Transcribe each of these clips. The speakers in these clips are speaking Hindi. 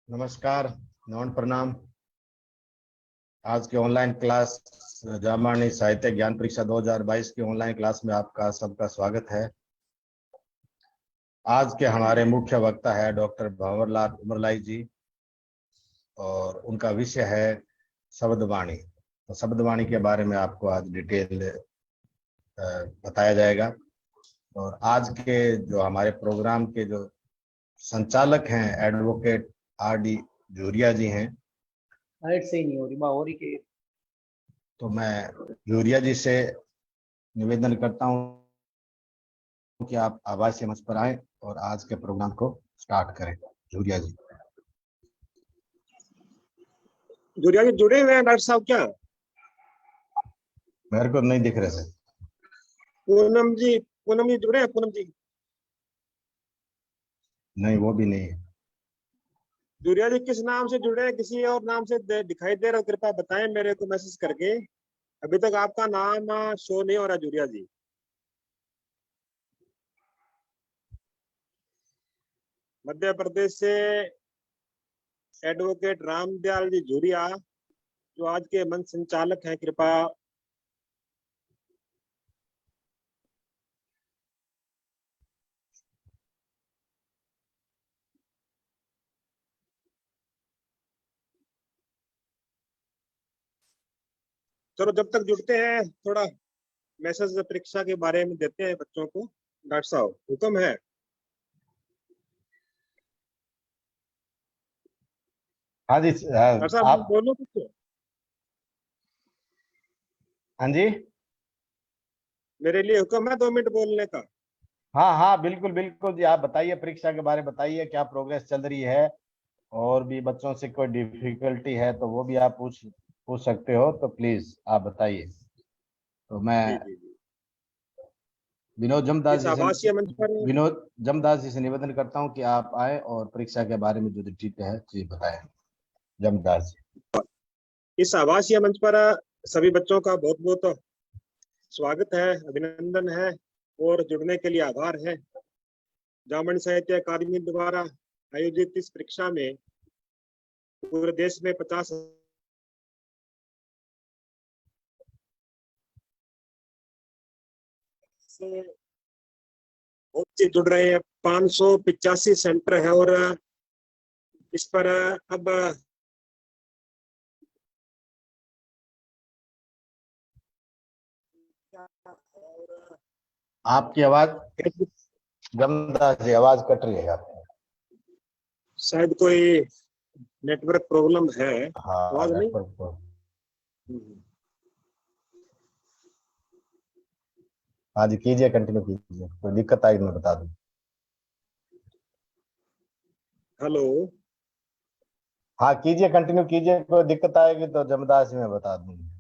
नमस्कार, नमन प्रणाम। आज के ऑनलाइन क्लास जामानी साहित्य ज्ञान परीक्षा 2022 की ऑनलाइन क्लास में आपका सबका स्वागत है। आज के हमारे मुख्य वक्ता है डॉक्टर भंवरलाल उमरलाई जी और उनका विषय है शब्दवाणी। तो शब्दवाणी के बारे में आपको आज डिटेल बताया जाएगा। और आज के जो हमारे प्रोग्राम के जो संचालक हैं एडवोकेट R.D. जूरिया जी हैं। हाइट सही नहीं हो रही, हो रही के। तो मैं जूरिया जी से निवेदन करता हूं कि आप आवाज से मंच पर आए और आज के प्रोग्राम को स्टार्ट करें। जूरिया जी। जूरिया जी जुड़े हुए हैं डॉक्टर साहब क्या? मेरे को नहीं दिख रहे सर। पूनम जी जुड़े हैं? पूनम जी नहीं, वो भी नहीं है। जूरिया जी किस नाम से जुड़े हैं? किसी और नाम से दिखाई दे रहा हो? कृपया बताएं मेरे को मैसेज करके। अभी तक आपका नाम शो नहीं हो रहा जूरिया जी। मध्य प्रदेश से एडवोकेट रामदयाल जी जूरिया जो आज के मंच संचालक हैं, कृपया चलो जब तक जुड़ते हैं थोड़ा मैसेज परीक्षा के बारे में देते हैं बच्चों को। डॉक्टर साहब हुक्म है। हाँ जी। डॉक्टर साहब आप बोलो कुछ। हाँ जी। मेरे लिए हुक्म है 2 मिनट बोलने का। हाँ हाँ, बिल्कुल बिल्कुल जी। आप बताइए, परीक्षा के बारे में बताइए, क्या प्रोग्रेस चल रही है। और भी बच्चों से कोई डिफिकल्टी है तो वो भी आप पूछ सकते हो। तो प्लीज आप बताइए। तो मैं जी जी जी। विनोद जमदास इस जी से आवासीय मंच पर निवेदन करता हूं कि आप आए और परीक्षा के बारे में जो ठीक है जी बताएं। जमदास जी। इस आवासीय मंच पर सभी बच्चों का बहुत बहुत स्वागत है, अभिनंदन है और जुड़ने के लिए आभार है। जामन साहित्य अकादमी द्वारा आयोजित इस परीक्षा में पूरे देश में 50 से बहुत से जुड़ रहे हैं। 585 सेंटर है और इस पर अब आपकी आवाज जमदास जी, आवाज कट रही है आपकी। शायद कोई नेटवर्क प्रॉब्लम है। हाँ, आवाज नहीं। नेटवर्क। हाँ जी, कीजिए, कंटिन्यू कीजिए, कोई दिक्कत आएगी मैं बता दूं। हेलो। हाँ कीजिए, कंटिन्यू कीजिए, कोई दिक्कत आएगी तो जमदास जी मैं बता दूंगी।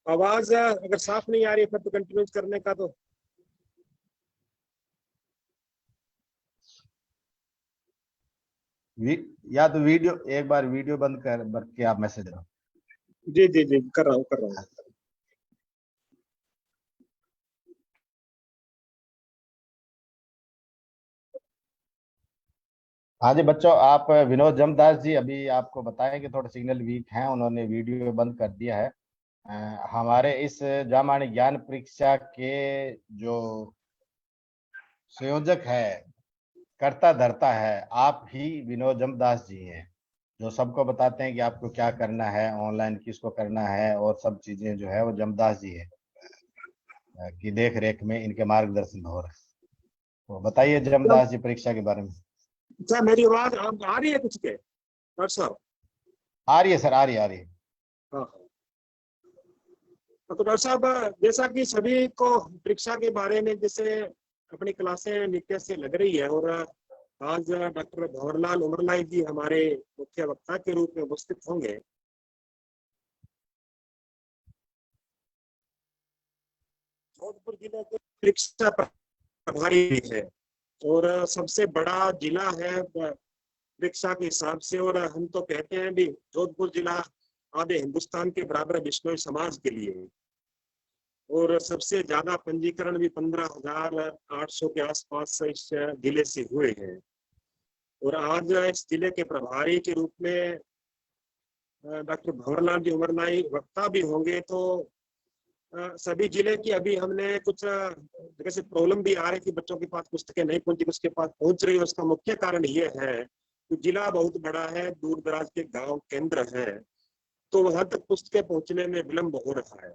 आवाज अगर साफ नहीं आ रही है फिर तो कंटिन्यू करने का तो या तो वीडियो एक बार वीडियो बंद के आप मैसेज दो। जी जी जी कर रहा हूँ। हाँ जी बच्चों, आप विनोद जमदास जी अभी आपको बताएं कि थोड़ा सिग्नल वीक है, उन्होंने वीडियो बंद कर दिया है। हमारे इस जामानी ज्ञान परीक्षा के जो संयोजक है, कर्ता धर्ता है, आप ही विनोद जमदास जी हैं, जो सबको बताते हैं कि आपको क्या करना है, ऑनलाइन किसको करना है, और सब चीजें जो है वो जमदास जी है की देख रेख में इनके मार्गदर्शन हो रहा है। तो बताइए जमदास जी परीक्षा के बारे में। क्या मेरी आवाज आ रही है कुछ के डॉक्टर साहब? आ रही है सर, आ रही है। हाँ हाँ। तो डॉक्टर साहब जैसा कि सभी को परीक्षा के बारे में जैसे अपनी क्लासें नित्य से लग रही है और आज डॉक्टर भंवरलाल उमरलाई जी हमारे मुख्य वक्ता के रूप में उपस्थित होंगे। जोधपुर जिले के परीक्षा प्रभारी भी है और सबसे बड़ा जिला है परीक्षा के हिसाब से। और हम तो कहते हैं भी जोधपुर जिला आधे हिंदुस्तान के बराबर बिश्नोई समाज के लिए। और सबसे ज्यादा पंजीकरण भी 15,800 के आसपास इस जिले से हुए हैं। और आज इस जिले के प्रभारी के रूप में डॉक्टर भंवरलाल जी उमरलाई वक्ता भी होंगे। तो सभी जिले की अभी हमने कुछ जगह से प्रॉब्लम भी आ रही थी, बच्चों के पास पुस्तकें नहीं पहुंची, उसके पास पहुंच रही है। उसका मुख्य कारण ये है कि जिला बहुत बड़ा है, दूर दराज के गांव केंद्र है, तो वहां तक पुस्तकें पहुंचने में विलम्ब हो रहा है।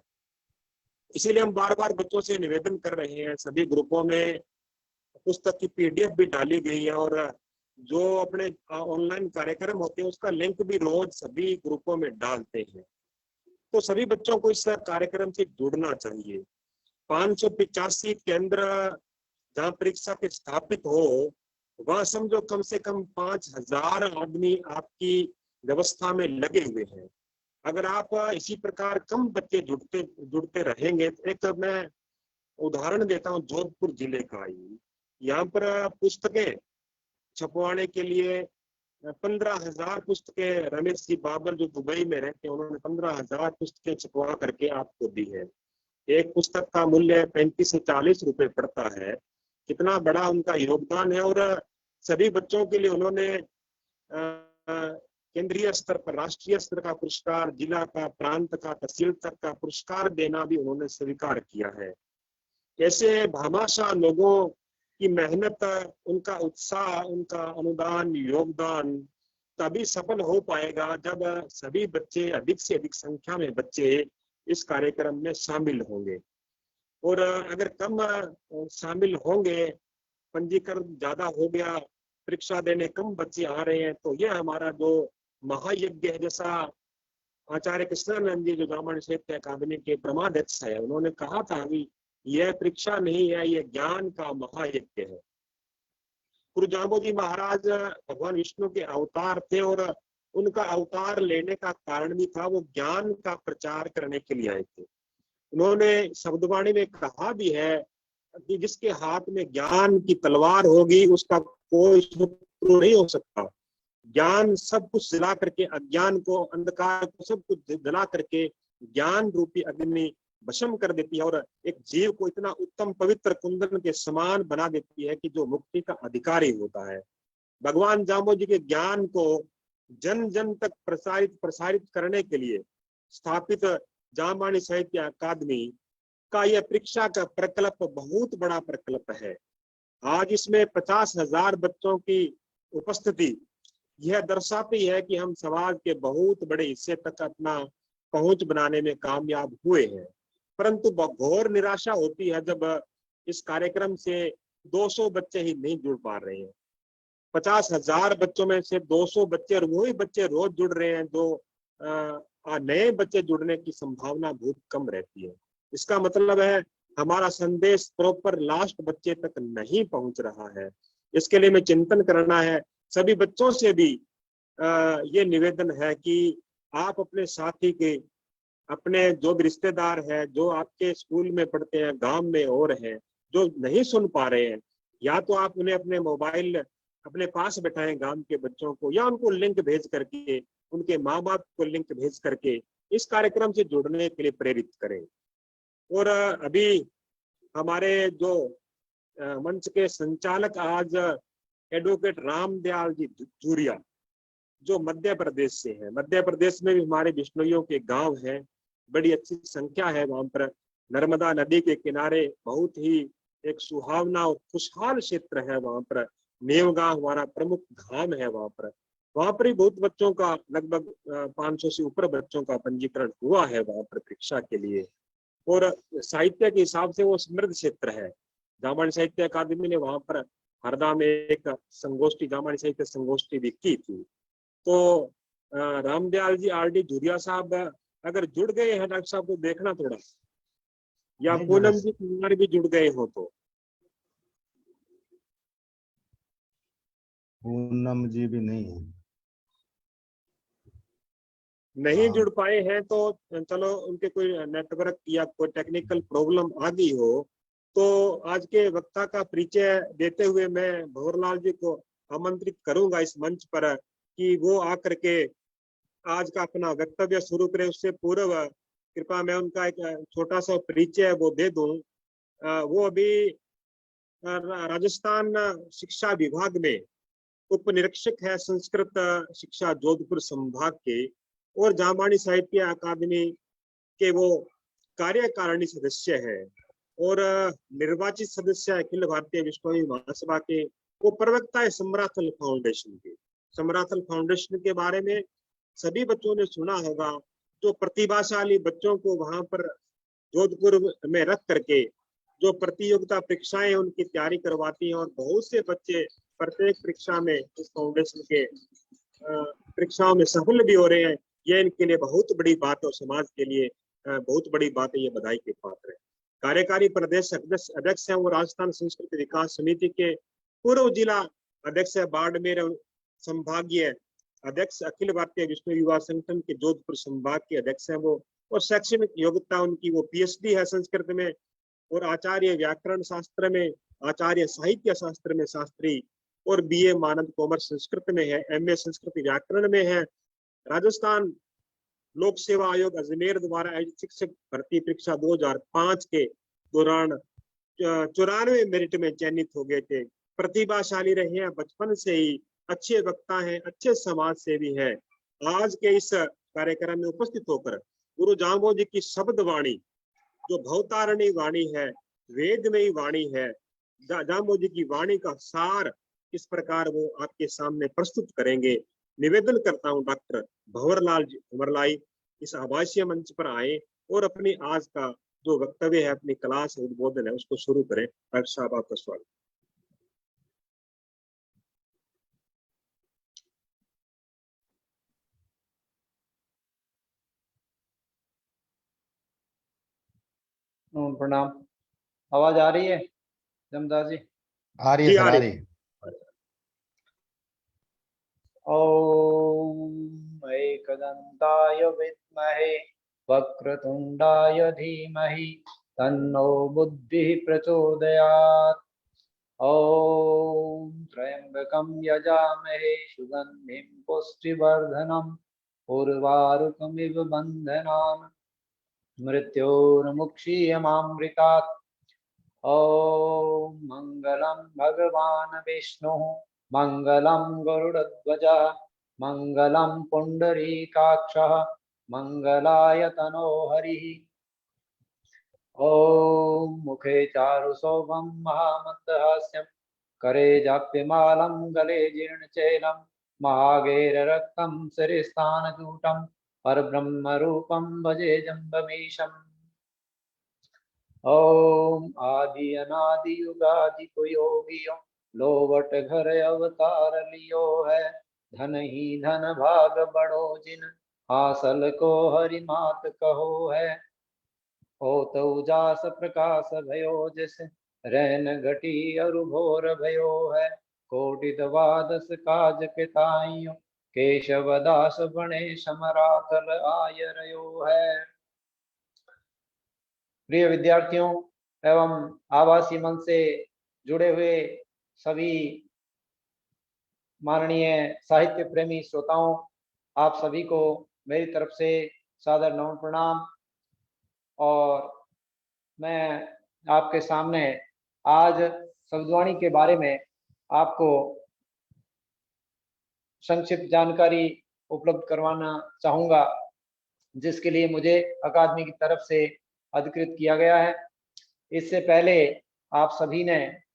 इसीलिए हम बार बार बच्चों से निवेदन कर रहे हैं, सभी ग्रुपों में पुस्तक की पीडीएफ भी डाली गई है और जो अपने ऑनलाइन कार्यक्रम होते हैं उसका लिंक भी रोज सभी ग्रुपों में डालते हैं। तो सभी बच्चों को इस कार्यक्रम से जुड़ना चाहिए। 585 केंद्र जहाँ परीक्षा के स्थापित हो, वहां समझो कम से कम 5000 आदमी आपकी व्यवस्था में लगे हुए हैं। अगर आप इसी प्रकार कम बच्चे जुड़ते रहेंगे, तो एक मैं उदाहरण देता हूँ जोधपुर जिले का ही, यहाँ पर पुस्तकें छपवाने के लिए 15,000 पुस्तकें रमेश जी बाबर जो दुबई में रहते हैं, उन्होंने 15,000 पुस्तकें छपवा करके आपको दी है। एक पुस्तक का मूल्य 35 से 40 रुपए पड़ता है। कितना बड़ा उनका योगदान है। और सभी बच्चों के लिए उन्होंने केंद्रीय स्तर पर राष्ट्रीय स्तर का पुरस्कार, जिला का, प्रांत का, तहसील तक का पुरस्कार देना भी उन्होंने स्वीकार किया है। ऐसे भामाशाह लोगों की मेहनत, उनका उत्साह, उनका अनुदान, योगदान तभी सफल हो पाएगा जब सभी बच्चे, अधिक से अधिक संख्या में बच्चे इस कार्यक्रम में शामिल होंगे। और अगर कम शामिल होंगे, पंजीकरण ज्यादा हो गया, परीक्षा देने कम बच्चे आ रहे हैं, तो यह हमारा जो महायज्ञ है, जैसा आचार्य कृष्णानंद जी जो जामवंत साहित्य अकादमी के परमाध्यक्ष है, उन्होंने कहा था कि यह परीक्षा नहीं है, यह ज्ञान का महायज्ञ है। गुरु जाम्बो जी महाराज भगवान विष्णु के अवतार थे और उनका अवतार लेने का कारण भी था, वो ज्ञान का प्रचार करने के लिए आए थे। उन्होंने शब्दवाणी में कहा भी है कि जिसके हाथ में ज्ञान की तलवार होगी उसका कोई शत्रु नहीं हो सकता। ज्ञान सब कुछ जला करके अज्ञान को, अंधकार को सब कुछ जला करके ज्ञान रूपी अग्नि भस्म कर देती है और एक जीव को इतना उत्तम पवित्र कुंदन के समान बना देती है कि जो मुक्ति का अधिकारी होता है। भगवान जाम्बो जी के ज्ञान को जन जन तक प्रसारित करने के लिए स्थापित जामवाणी साहित्य अकादमी का यह परीक्षा का प्रकल्प बहुत बड़ा प्रकल्प है। आज इसमें 50,000 बच्चों की उपस्थिति यह दर्शाती है कि हम समाज के बहुत बड़े हिस्से तक अपना पहुंच बनाने में कामयाब हुए हैं। परंतु घोर निराशा होती है जब इस कार्यक्रम से 200 बच्चे ही नहीं जुड़ पा रहे हैं। 50,000 बच्चों में से 200 बच्चे, और वही बच्चे रोज जुड़ रहे हैं, जो नए बच्चे जुड़ने की संभावना बहुत कम रहती है। इसका मतलब है हमारा संदेश प्रॉपर लास्ट बच्चे तक नहीं पहुंच रहा है। इसके लिए हमें चिंतन करना है। सभी बच्चों से भी ये निवेदन है कि आप अपने साथी के, अपने जो भी रिश्तेदार है, जो आपके स्कूल में पढ़ते हैं, गांव में और हैं, जो नहीं सुन पा रहे हैं, या तो आप उन्हें अपने मोबाइल अपने पास बैठाएं गांव के बच्चों को, या उनको लिंक भेज करके, उनके माँ बाप को लिंक भेज करके इस कार्यक्रम से जुड़ने के लिए प्रेरित करें। और अभी हमारे जो मंच के संचालक आज एडवोकेट रामदयाल जी धुरिया, जो मध्य प्रदेश से है, मध्य प्रदेश में भी हमारे बिश्नोइयों के गांव हैं, बड़ी अच्छी संख्या है। वहां पर नर्मदा नदी के किनारे बहुत ही एक सुहावना और खुशहाल क्षेत्र है। वहां पर नेवगांव हमारा प्रमुख धाम है। वहां पर ही बहुत बच्चों का, लगभग 500 से ऊपर बच्चों का पंजीकरण हुआ है वहां पर परीक्षा के लिए। और साहित्य के हिसाब से वो समृद्ध क्षेत्र है। जामवाणी साहित्य अकादमी ने वहां पर हरदा में एक संगोष्ठी, जामवाणी साहित्य संगोष्ठी भी की थी। तो रामदयाल जी आरडी धुरिया साहब अगर जुड़ गए हैं, डॉक्टर साहब को देखना थोड़ा, या पूनम जी कुमार भी जुड़ गए हो तो। पूनम जी भी नहीं जुड़ पाए हैं तो चलो, उनके कोई नेटवर्क या कोई टेक्निकल प्रॉब्लम आ गई हो। तो आज के वक्ता का परिचय देते हुए मैं भंवरलाल जी को आमंत्रित करूंगा इस मंच पर कि वो आकर के आज का अपना वक्तव्य शुरू करें। उससे पूर्व कृपया मैं उनका एक छोटा सा परिचय वो दे दूं। वो अभी राजस्थान शिक्षा विभाग में उप निरीक्षक है संस्कृत शिक्षा जोधपुर संभाग के, और जामवाणी साहित्य अकादमी के वो कार्यकारिणी सदस्य है, और निर्वाचित सदस्य अखिल भारतीय विश्नोई महासभा के वो प्रवक्ता है समराथल फाउंडेशन के। समराथल फाउंडेशन के बारे में सभी बच्चों ने सुना होगा, जो प्रतिभाशाली बच्चों को वहां पर जोधपुर में रख करके जो प्रतियोगिता परीक्षाएं उनकी तैयारी करवाती हैं, और बहुत से बच्चे प्रत्येक परीक्षा में इस फाउंडेशन के परीक्षाओं में सफल भी हो रहे हैं। यह इनके लिए बहुत बड़ी बात है और समाज के लिए बहुत बड़ी बात है, ये बधाई के पात्र है। कार्यकारी प्रदेश अध्यक्ष है वो राजस्थान संस्कृत विकास समिति के पूर्व जिला अध्यक्ष है, बाड़मेर संभागीय अध्यक्ष, अखिल भारतीय विश्व युवा संगठन के जोधपुर संभाग के अध्यक्ष है वो, और शैक्षणिक योग्यता उनकी वो पीएचडी है संस्कृत में, और आचार्य व्याकरण शास्त्र में, आचार्य साहित्य शास्त्र में शास्त्री, और बीए मानद कॉमर्स संस्कृत में है, एमए संस्कृत व्याकरण में है। राजस्थान लोक सेवा आयोग अजमेर द्वारा आयोजित शिक्षक भर्ती परीक्षा 2005 के दौरान 94 मेरिट में चयनित हो गए थे। प्रतिभाशाली रहे हैं, बचपन से ही अच्छे वक्ता हैं, अच्छे समाज सेवी है। आज के इस कार्यक्रम में उपस्थित होकर गुरु जाम्बो जी की शब्द वाणी, जो भवतारणी वाणी है, वेदमयी वाणी है, जाम्बो जी की वाणी का सार किस प्रकार वो आपके सामने प्रस्तुत करेंगे। निवेदन करता हूं डॉक्टर भंवरलाल उमरलाई इस आभासीय मंच पर आए और अपनी आज का जो वक्तव्य है, अपनी क्लास उद्बोधन है, उसको शुरू करें। डॉक्टर साहब आपका स्वागत। प्रणाम। आवाज आ रही है जमदास जी? आ रही है सर, आ रही है। ओम एकदंताय विद्महे वक्रतुंडाय धीमहि तन्नो बुद्धिः प्रचोदयात्। ओम त्र्यंबकं यजामहे सुगंधिं पुष्टिवर्धनम् उर्वारुकमिव बन्धनान् मृत्योर्मुक्षीयमामृतात्। ओम मंगलम भगवान विष्णु मंगलम गरुड़ध्वज मंगलम पुंडरीकाक्षः मंगलायतनो हरिः। ओम मुखे चारुशोभं महामन्दहास्यं करे जाप्यमालं गले जीर्णचैलं महागैररक्तं शिरस्थानचूटं परब्रह्मरूपं भजे जम्बमीशम्। ओम आदि अनादि युगादि को योगियो लोवट घर अवतार लियो है। धन ही धन भाग बड़ो जिन हासल को हरि मात कहो है। हो तो उजास प्रकाश भयो जिस रैन घटी अरु भोर भयो है। कोटि द्वादश काज के ताइयो केशव दास बने समरातल आय रयो है। प्रिय विद्यार्थियों एवं आवासीय मंच से जुड़े हुए सभी माननीय साहित्य प्रेमी श्रोताओं, आप सभी को मेरी तरफ से सादर नमन प्रणाम। और मैं आपके सामने आज शब्दवाणी के बारे में आपको संक्षिप्त जानकारी उपलब्ध करवाना चाहूँगा, जिसके लिए मुझे अकादमी की तरफ से अधिकृत किया गया है। इससे पहले आप सभी ने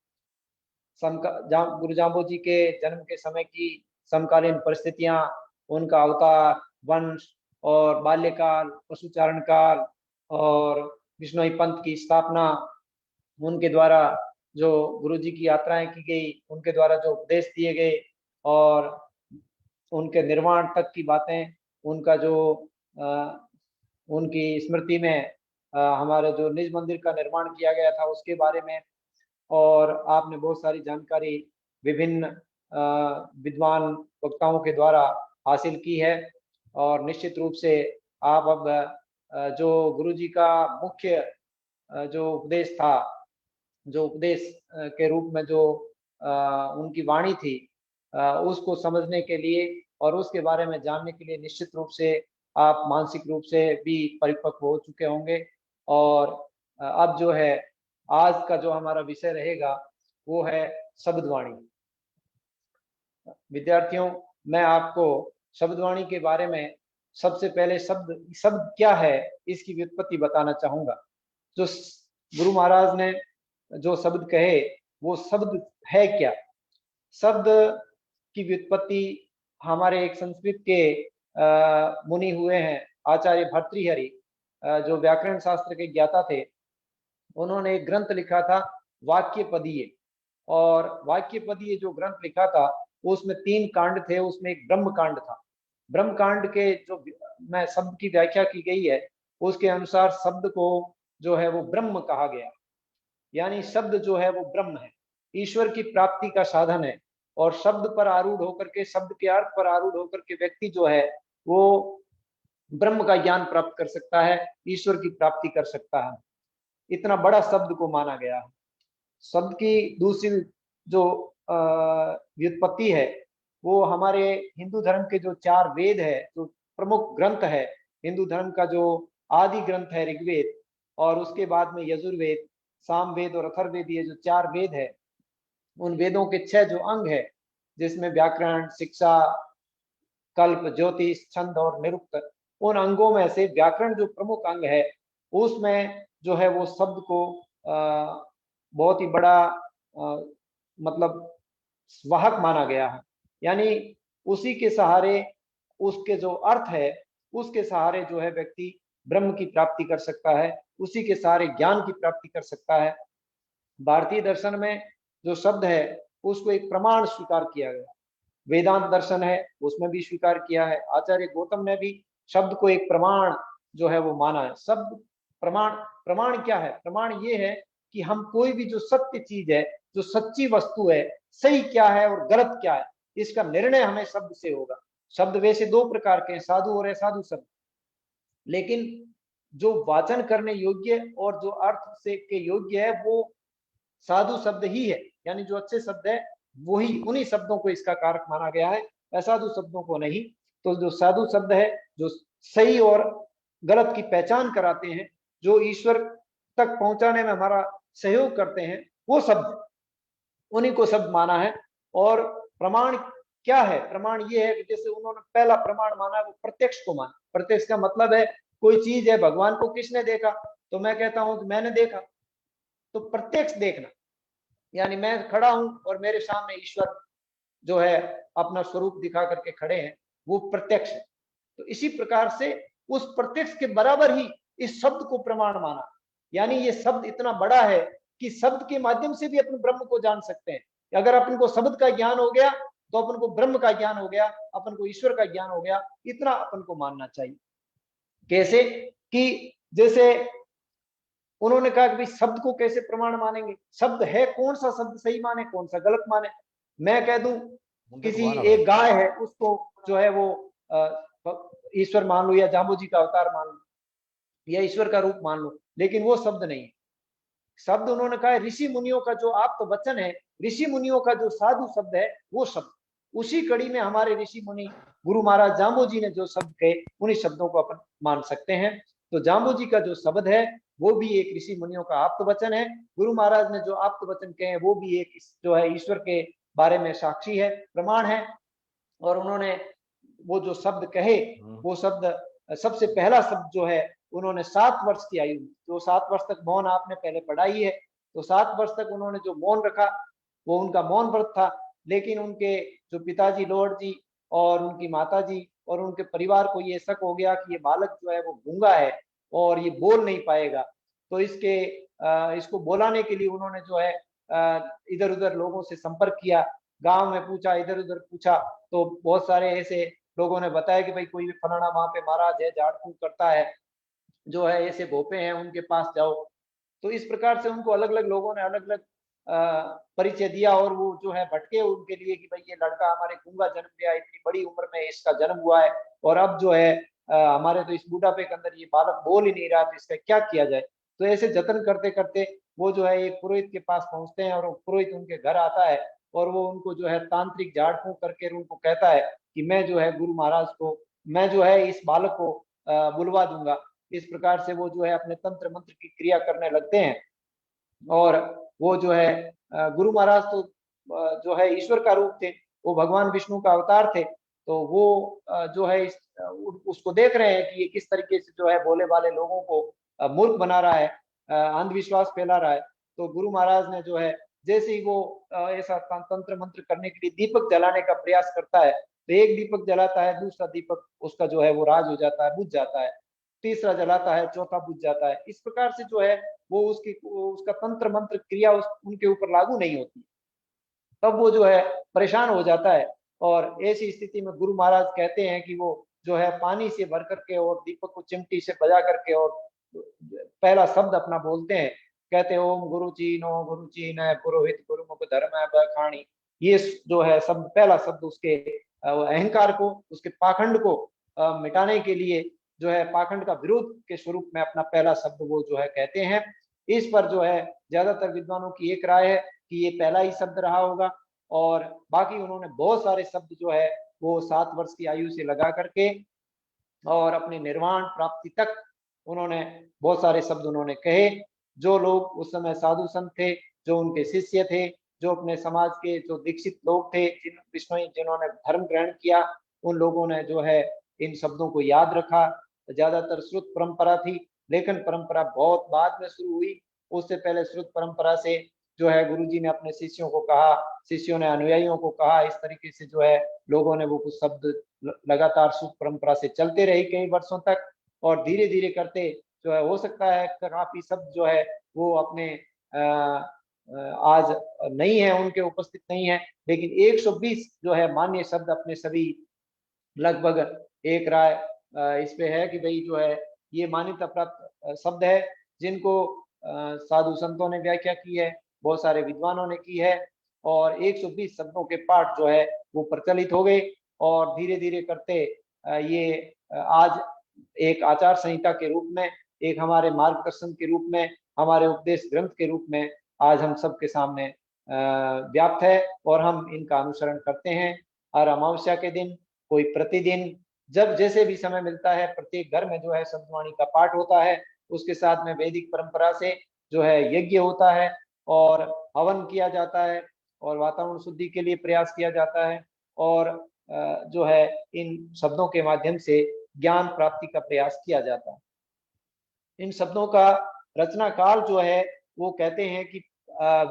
गुरु जाम्बो जी के जन्म के समय की समकालीन परिस्थितियां, उनका अवतार, वंश और बाल्यकाल, पशुचारण काल और विश्नोई पंथ की स्थापना, उनके द्वारा जो गुरु जी की यात्राएं की गई, उनके द्वारा जो उपदेश दिए गए और उनके निर्वाण तक की बातें, उनका जो उनकी स्मृति में हमारे जो निज मंदिर का निर्माण किया गया था उसके बारे में, और आपने बहुत सारी जानकारी विभिन्न विद्वान वक्ताओं के द्वारा हासिल की है। और निश्चित रूप से आप अब जो गुरु जी का मुख्य जो उपदेश था, जो उपदेश के रूप में जो उनकी वाणी थी, उसको समझने के लिए और उसके बारे में जानने के लिए निश्चित रूप से आप मानसिक रूप से भी परिपक्व हो चुके होंगे। और अब जो है आज का जो हमारा विषय रहेगा वो है शब्दवाणी। विद्यार्थियों, मैं आपको शब्दवाणी के बारे में सबसे पहले शब्द शब्द क्या है इसकी व्युत्पत्ति बताना चाहूंगा। जो गुरु महाराज ने जो शब्द कहे वो शब्द है क्या। शब्द की व्युत्पत्ति हमारे एक संस्कृत के मुनि हुए हैं आचार्य भर्तृहरि, जो व्याकरण शास्त्र के ज्ञाता थे। उन्होंने एक ग्रंथ लिखा था वाक्यपदीय, और वाक्यपदीय जो ग्रंथ लिखा था उसमें 3 कांड थे, उसमें एक ब्रह्म कांड था। ब्रह्म कांड के जो मैं शब्द की व्याख्या की गई है उसके अनुसार शब्द को जो है वो ब्रह्म कहा गया, यानी शब्द जो है वो ब्रह्म है, ईश्वर की प्राप्ति का साधन है। और शब्द पर आरूढ़ होकर के, शब्द के अर्थ पर आरूढ़ होकर के व्यक्ति जो है वो ब्रह्म का ज्ञान प्राप्त कर सकता है, ईश्वर की प्राप्ति कर सकता है। इतना बड़ा शब्द को माना गया है। शब्द की दूसरी जो व्युत्पत्ति है वो हमारे हिंदू धर्म के जो 4 वेद है, जो प्रमुख ग्रंथ है हिंदू धर्म का, जो आदि ग्रंथ है ऋग्वेद, और उसके बाद में यजुर्वेद, सामवेद और अथर्ववेद, ये जो 4 वेद है, उन वेदों के 6 जो अंग है जिसमें व्याकरण, शिक्षा, कल्प, ज्योतिष, छंद और निरुक्त, उन अंगों में से व्याकरण जो प्रमुख अंग है उसमें जो है वो शब्द को बहुत ही बड़ा मतलब वाहक माना गया है। यानी उसी के सहारे, उसके जो अर्थ है उसके सहारे जो है व्यक्ति ब्रह्म की प्राप्ति कर सकता है, उसी के सहारे ज्ञान की प्राप्ति कर सकता है। भारतीय दर्शन में जो शब्द है उसको एक प्रमाण स्वीकार किया गया। वेदांत दर्शन है उसमें भी स्वीकार किया है। आचार्य गौतम ने भी शब्द को एक प्रमाण जो है वो माना है। शब्द प्रमाण, प्रमाण क्या है? प्रमाण ये है कि हम कोई भी जो सत्य चीज है, जो सच्ची वस्तु है, सही क्या है और गलत क्या है, इसका निर्णय हमें शब्द से होगा। शब्द वैसे 2 प्रकार के हैं, साधु और असाधु शब्द, लेकिन जो वाचन करने योग्य और जो अर्थ से के योग्य है वो साधु शब्द ही है। यानी जो अच्छे शब्द है वही, उन्हीं शब्दों को इसका कारक माना गया है, असाधु शब्दों को नहीं। तो जो साधु शब्द है, जो सही और गलत की पहचान कराते हैं, जो ईश्वर तक पहुंचाने में हमारा सहयोग करते हैं, वो शब्द, उन्हीं को शब्द माना है। और प्रमाण क्या है? प्रमाण ये है कि जैसे उन्होंने पहला प्रमाण माना है वो प्रत्यक्ष को माना। प्रत्यक्ष का मतलब है कोई चीज है, भगवान को किसने देखा? तो मैं कहता हूं कि मैंने देखा। तो प्रत्यक्ष देखना, यानी मैं खड़ा हूं और मेरे सामने ईश्वर जो है अपना स्वरूप दिखा करके खड़े हैं, वो प्रत्यक्ष है। तो इसी प्रकार से उस प्रत्यक्ष के बराबर ही इस शब्द को प्रमाण माना। यानी ये शब्द इतना बड़ा है कि शब्द के माध्यम से भी अपन ब्रह्म को जान सकते हैं। अगर अपन को शब्द का ज्ञान हो गया तो अपन को ब्रह्म का ज्ञान हो गया, अपन को ईश्वर का ज्ञान हो गया। इतना अपन को मानना चाहिए। कैसे? कि जैसे उन्होंने कहा कि भाई शब्द को कैसे प्रमाण मानेंगे? शब्द है, कौन सा शब्द सही माने, कौन सा गलत माने? मैं कह दूं किसी एक गाय है, उसको जो है वो ईश्वर मान लो, या जाम्बू जी का अवतार मान लो, या ईश्वर का रूप मान लो, लेकिन वो शब्द नहीं है। शब्द उन्होंने कहा ऋषि मुनियों का जो आप तो वचन है, ऋषि मुनियों का जो साधु शब्द है वो शब्द। उसी कड़ी में हमारे ऋषि मुनि गुरु महाराज जाम्बू जी ने जो शब्द कहे, उन्हीं शब्दों को अपन मान सकते हैं। तो जाम्बू जी का जो शब्द है वो भी एक ऋषि मुनियों का आप्त वचन है। गुरु महाराज ने जो आप्त वचन कहे वो भी एक जो है ईश्वर के बारे में साक्षी है, प्रमाण है। और उन्होंने वो जो शब्द कहे, वो शब्द, सबसे पहला शब्द जो है, उन्होंने 7 वर्ष की आयु, जो 7 वर्ष तक मौन आपने पहले पढ़ा ही है, तो 7 वर्ष तक उन्होंने जो मौन रखा वो उनका मौन व्रत था। लेकिन उनके जो पिताजी लॉर्ड जी और उनकी माताजी और उनके परिवार को ये शक हो गया कि ये बालक जो है वो गूंगा है और ये बोल नहीं पाएगा। तो इसको बोलाने के लिए उन्होंने जो है इधर उधर लोगों से संपर्क किया, गांव में पूछा, इधर उधर पूछा, तो बहुत सारे ऐसे लोगों ने बताया कि भाई कोई भी फलाना वहां पे महाराज है, झाड़ फूक करता है, जो है ऐसे भोपे हैं, उनके पास जाओ। तो इस प्रकार से उनको अलग अलग लोगों ने अलग अलग परिचय दिया, और वो जो है भटके उनके लिए कि भाई ये लड़का हमारे गूंगा जन्म लिया, इतनी बड़ी उम्र में इसका जन्म हुआ है, और अब जो है हमारे तो इस बुढ़ापे के अंदर ये बालक बोल ही नहीं रहा, तो इसका क्या किया जाए। तो ऐसे जतन करते करते वो जो है एक पुरोहित के पास पहुंचते हैं, और वो पुरोहित उनके घर आता है, और वो उनको जो है तांत्रिक झाड़ फूक करके उनको कहता है कि मैं जो है गुरु महाराज को, मैं जो है इस बालक को बुलवा दूंगा। इस प्रकार से वो जो है अपने तंत्र मंत्र की क्रिया करने लगते हैं, और वो जो है गुरु महाराज तो जो है ईश्वर का रूप थे, वो भगवान विष्णु का अवतार थे, तो वो जो है उसको देख रहे हैं कि ये किस तरीके से जो है भोले भाले लोगों को मूर्ख बना रहा है, अंधविश्वास फैला रहा है। तो गुरु महाराज ने जो है जैसे ही वो ऐसा तंत्र मंत्र करने के लिए दीपक जलाने का प्रयास करता है, तो एक दीपक जलाता है, दूसरा दीपक उसका जो है वो राज हो जाता है, बुझ जाता है, तीसरा जलाता है, चौथा बुझ जाता है। इस प्रकार से जो है वो उसका तंत्र मंत्र क्रिया उनके ऊपर लागू नहीं होती। तब वो जो है परेशान हो जाता है, और ऐसी स्थिति में गुरु महाराज कहते हैं कि वो जो है पानी से भर करके और दीपक को चिमटी से बजा करके और पहला शब्द अपना बोलते हैं, कहते हैं ओम गुरु जी न पुरोहित गुरुमुख धर्म बखानी। ये जो है शब्द, पहला शब्द उसके अहंकार को, उसके पाखंड को मिटाने के लिए जो है, पाखंड का विरोध के स्वरूप में अपना पहला शब्द वो जो है कहते हैं। इस पर जो है ज्यादातर विद्वानों की एक राय है कि ये पहला ही शब्द रहा होगा, और बाकी उन्होंने बहुत सारे शब्द जो है वो 7 वर्ष की आयु से लगा करके और अपने निर्वाण प्राप्ति तक उन्होंने बहुत सारे शब्द उन्होंने कहे। जो लोग उस समय साधु संत थे, जो उनके शिष्य थे, जो अपने समाज के जो दीक्षित लोग थे, जिन्होंने धर्म ग्रहण किया, उन लोगों ने जो है इन शब्दों को याद रखा। ज्यादातर श्रुत परंपरा थी, लेखन परंपरा बहुत बाद में शुरू हुई। उससे पहले श्रुत परंपरा से जो है गुरुजी ने अपने शिष्यों को कहा, शिष्यों ने अनुयायियों को कहा, इस तरीके से जो है लोगों ने वो कुछ शब्द लगातार श्रुत परंपरा से चलते रही कई वर्षों तक, और धीरे धीरे करते जो है हो सकता है काफी शब्द जो है वो अपने आज नहीं है, उनके उपस्थित नहीं है, लेकिन 120 जो है मान्य शब्द अपने सभी लगभग एक राय इस पे है कि भाई जो है ये मान्यता प्राप्त शब्द है, जिनको साधु संतों ने व्याख्या की है, बहुत सारे विद्वानों ने की है, और 120 शब्दों के पाठ जो है वो प्रचलित हो गए, और धीरे धीरे करते ये आज एक आचार संहिता के रूप में, एक हमारे मार्गदर्शन के रूप में, हमारे उपदेश ग्रंथ के रूप में आज हम सबके सामने व्याप्त है, और हम इनका अनुसरण करते हैं। हर अमावस्या के दिन, कोई प्रतिदिन, जब जैसे भी समय मिलता है, प्रत्येक घर में जो है शब्दवाणी का पाठ होता है। उसके साथ में वैदिक परंपरा से जो है यज्ञ होता है और हवन किया जाता है, और वातावरण शुद्धि के लिए प्रयास किया जाता है, और जो है इन शब्दों के माध्यम से ज्ञान प्राप्ति का प्रयास किया जाता है। इन शब्दों का रचना काल जो है वो कहते हैं कि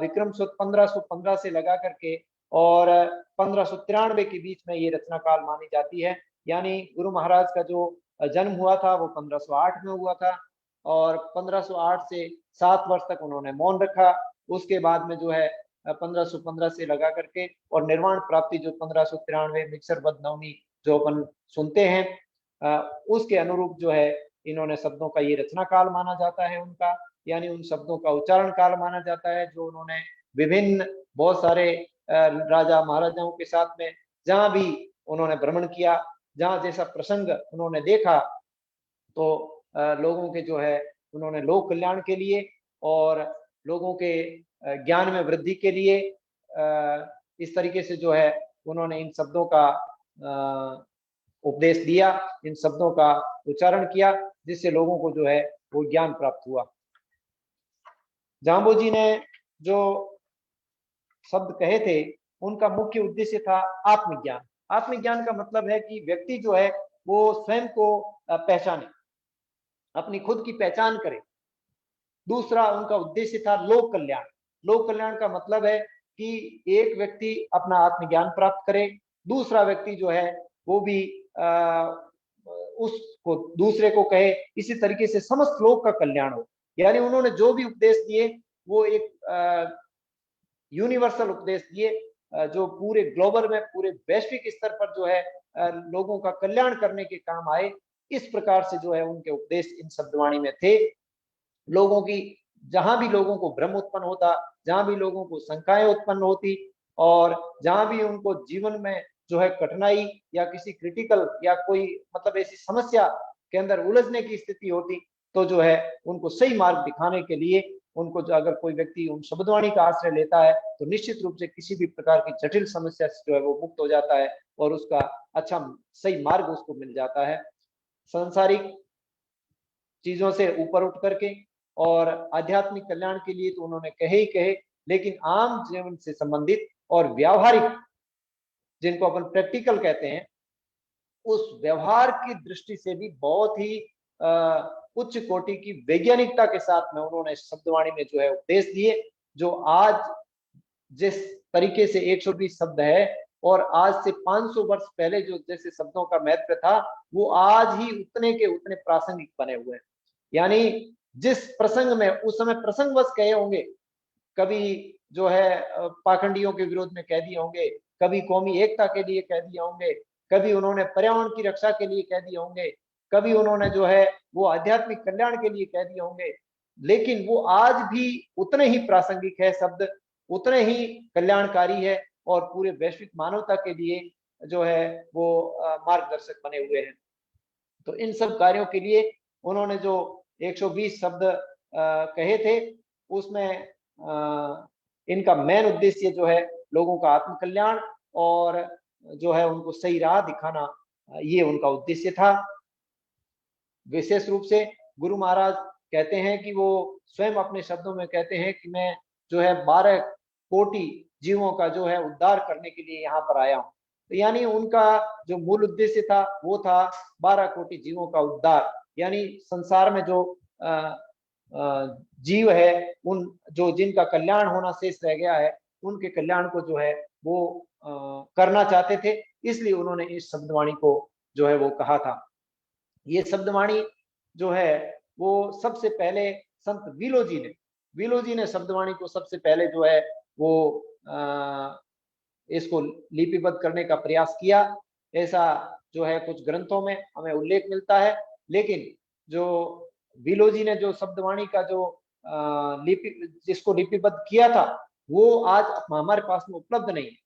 विक्रम संवत 1515 से लगा करके और 1593 के बीच में ये रचना काल मानी जाती है। यानी गुरु महाराज का जो जन्म हुआ था वो 1508 में हुआ था, और 1508 से 7 वर्ष तक उन्होंने मौन रखा। उसके बाद में जो है 1515 से लगा करके और निर्वाण प्राप्ति जो 1593 मिक्सरबद्ध नवमी जो अपन सुनते हैं, उसके अनुरूप जो है इन्होंने शब्दों का ये रचना काल माना जाता है उनका, यानी उन शब्दों का उच्चारण काल माना जाता है, जो उन्होंने विभिन्न बहुत सारे राजा महाराजाओं के साथ में जहां भी उन्होंने भ्रमण किया, जहां जैसा प्रसंग उन्होंने देखा, तो लोगों के जो है उन्होंने लोक कल्याण के लिए और लोगों के ज्ञान में वृद्धि के लिए इस तरीके से जो है उन्होंने इन शब्दों का उपदेश दिया, इन शब्दों का उच्चारण किया, जिससे लोगों को जो है वो ज्ञान प्राप्त हुआ। जाम्बो जी ने जो शब्द कहे थे उनका मुख्य उद्देश्य था आत्मज्ञान। आत्मज्ञान का मतलब है कि व्यक्ति जो है वो स्वयं को पहचाने, अपनी खुद की पहचान करे। दूसरा उनका उद्देश्य था लोक कल्याण। लोक कल्याण का मतलब है कि एक व्यक्ति अपना आत्मज्ञान प्राप्त करे, दूसरा व्यक्ति जो है वो भी उसको दूसरे को कहे, इसी तरीके से समस्त लोक का कल्याण हो। यानी उन्होंने जो भी उपदेश दिए वो एक यूनिवर्सल उपदेश दिए, जो पूरे ग्लोबल में, पूरे वैश्विक स्तर पर जो है लोगों का कल्याण करने के काम आए। इस प्रकार से जो है उनके उपदेश इन शब्दवाणी में थे। लोगों की जहां भी लोगों को भ्रम उत्पन्न होता, जहां भी लोगों को शंकाएं उत्पन्न होती, और जहां भी उनको जीवन में जो है कठिनाई या किसी क्रिटिकल या कोई मतलब ऐसी समस्या के अंदर उलझने की स्थिति होती, तो जो है उनको सही मार्ग दिखाने के लिए उनको जो अगर कोई व्यक्ति उन शब्दवाणी का आश्रय लेता है तो निश्चित रूप से किसी भी प्रकार की जटिल समस्या से जो है वो मुक्त हो जाता है और उसका अच्छा सही मार्ग उसको मिल जाता है। सांसारिक चीजों से ऊपर उठ करके और आध्यात्मिक कल्याण के लिए तो उन्होंने कहे ही कहे, लेकिन आम जीवन से संबंधित और व्यावहारिक जिनको अपन प्रैक्टिकल कहते हैं, उस व्यवहार की दृष्टि से भी बहुत ही उच्च कोटि की वैज्ञानिकता के साथ में उन्होंने शब्दवाणी में जो है उपदेश दिए, जो आज जिस तरीके से 120 शब्द है और आज से 500 वर्ष पहले जो जैसे शब्दों का महत्व था, वो आज ही उतने के उतने प्रासंगिक बने हुए हैं। यानी जिस प्रसंग में उस समय प्रसंगवश कहे होंगे, कभी जो है पाखंडियों के विरोध में कह दिए होंगे, कभी कौमी एकता के लिए कह दिए होंगे, कभी उन्होंने पर्यावरण की रक्षा के लिए कह दिए होंगे, कभी उन्होंने जो है वो आध्यात्मिक कल्याण के लिए कह दिए होंगे, लेकिन वो आज भी उतने ही प्रासंगिक है शब्द, उतने ही कल्याणकारी है और पूरे वैश्विक मानवता के लिए जो है वो मार्गदर्शक बने हुए हैं। तो इन सब कार्यों के लिए उन्होंने जो 120 शब्द कहे थे, उसमें इनका मेन उद्देश्य जो है लोगों का आत्म कल्याण और जो है उनको सही राह दिखाना, ये उनका उद्देश्य था। विशेष रूप से गुरु महाराज कहते हैं कि वो स्वयं अपने शब्दों में कहते हैं कि मैं जो है 12 कोटि जीवों का जो है उद्धार करने के लिए यहाँ पर आया हूँ। तो यानी उनका जो मूल उद्देश्य था वो था 12 कोटि जीवों का उद्धार, यानी संसार में जो जीव है, उन जो जिनका कल्याण होना शेष रह गया है, उनके कल्याण को जो है वो करना चाहते थे, इसलिए उन्होंने इस शब्दवाणी को जो है वो कहा था। ये शब्दवाणी जो है वो सबसे पहले संत विलोजी ने शब्दवाणी को सबसे पहले जो है वो इसको लिपिबद्ध करने का प्रयास किया। ऐसा जो है कुछ ग्रंथों में हमें उल्लेख मिलता है, लेकिन जो विलोजी ने जो शब्दवाणी का जो जिसको लिपिबद्ध किया था, वो आज हमारे पास में उपलब्ध नहीं है।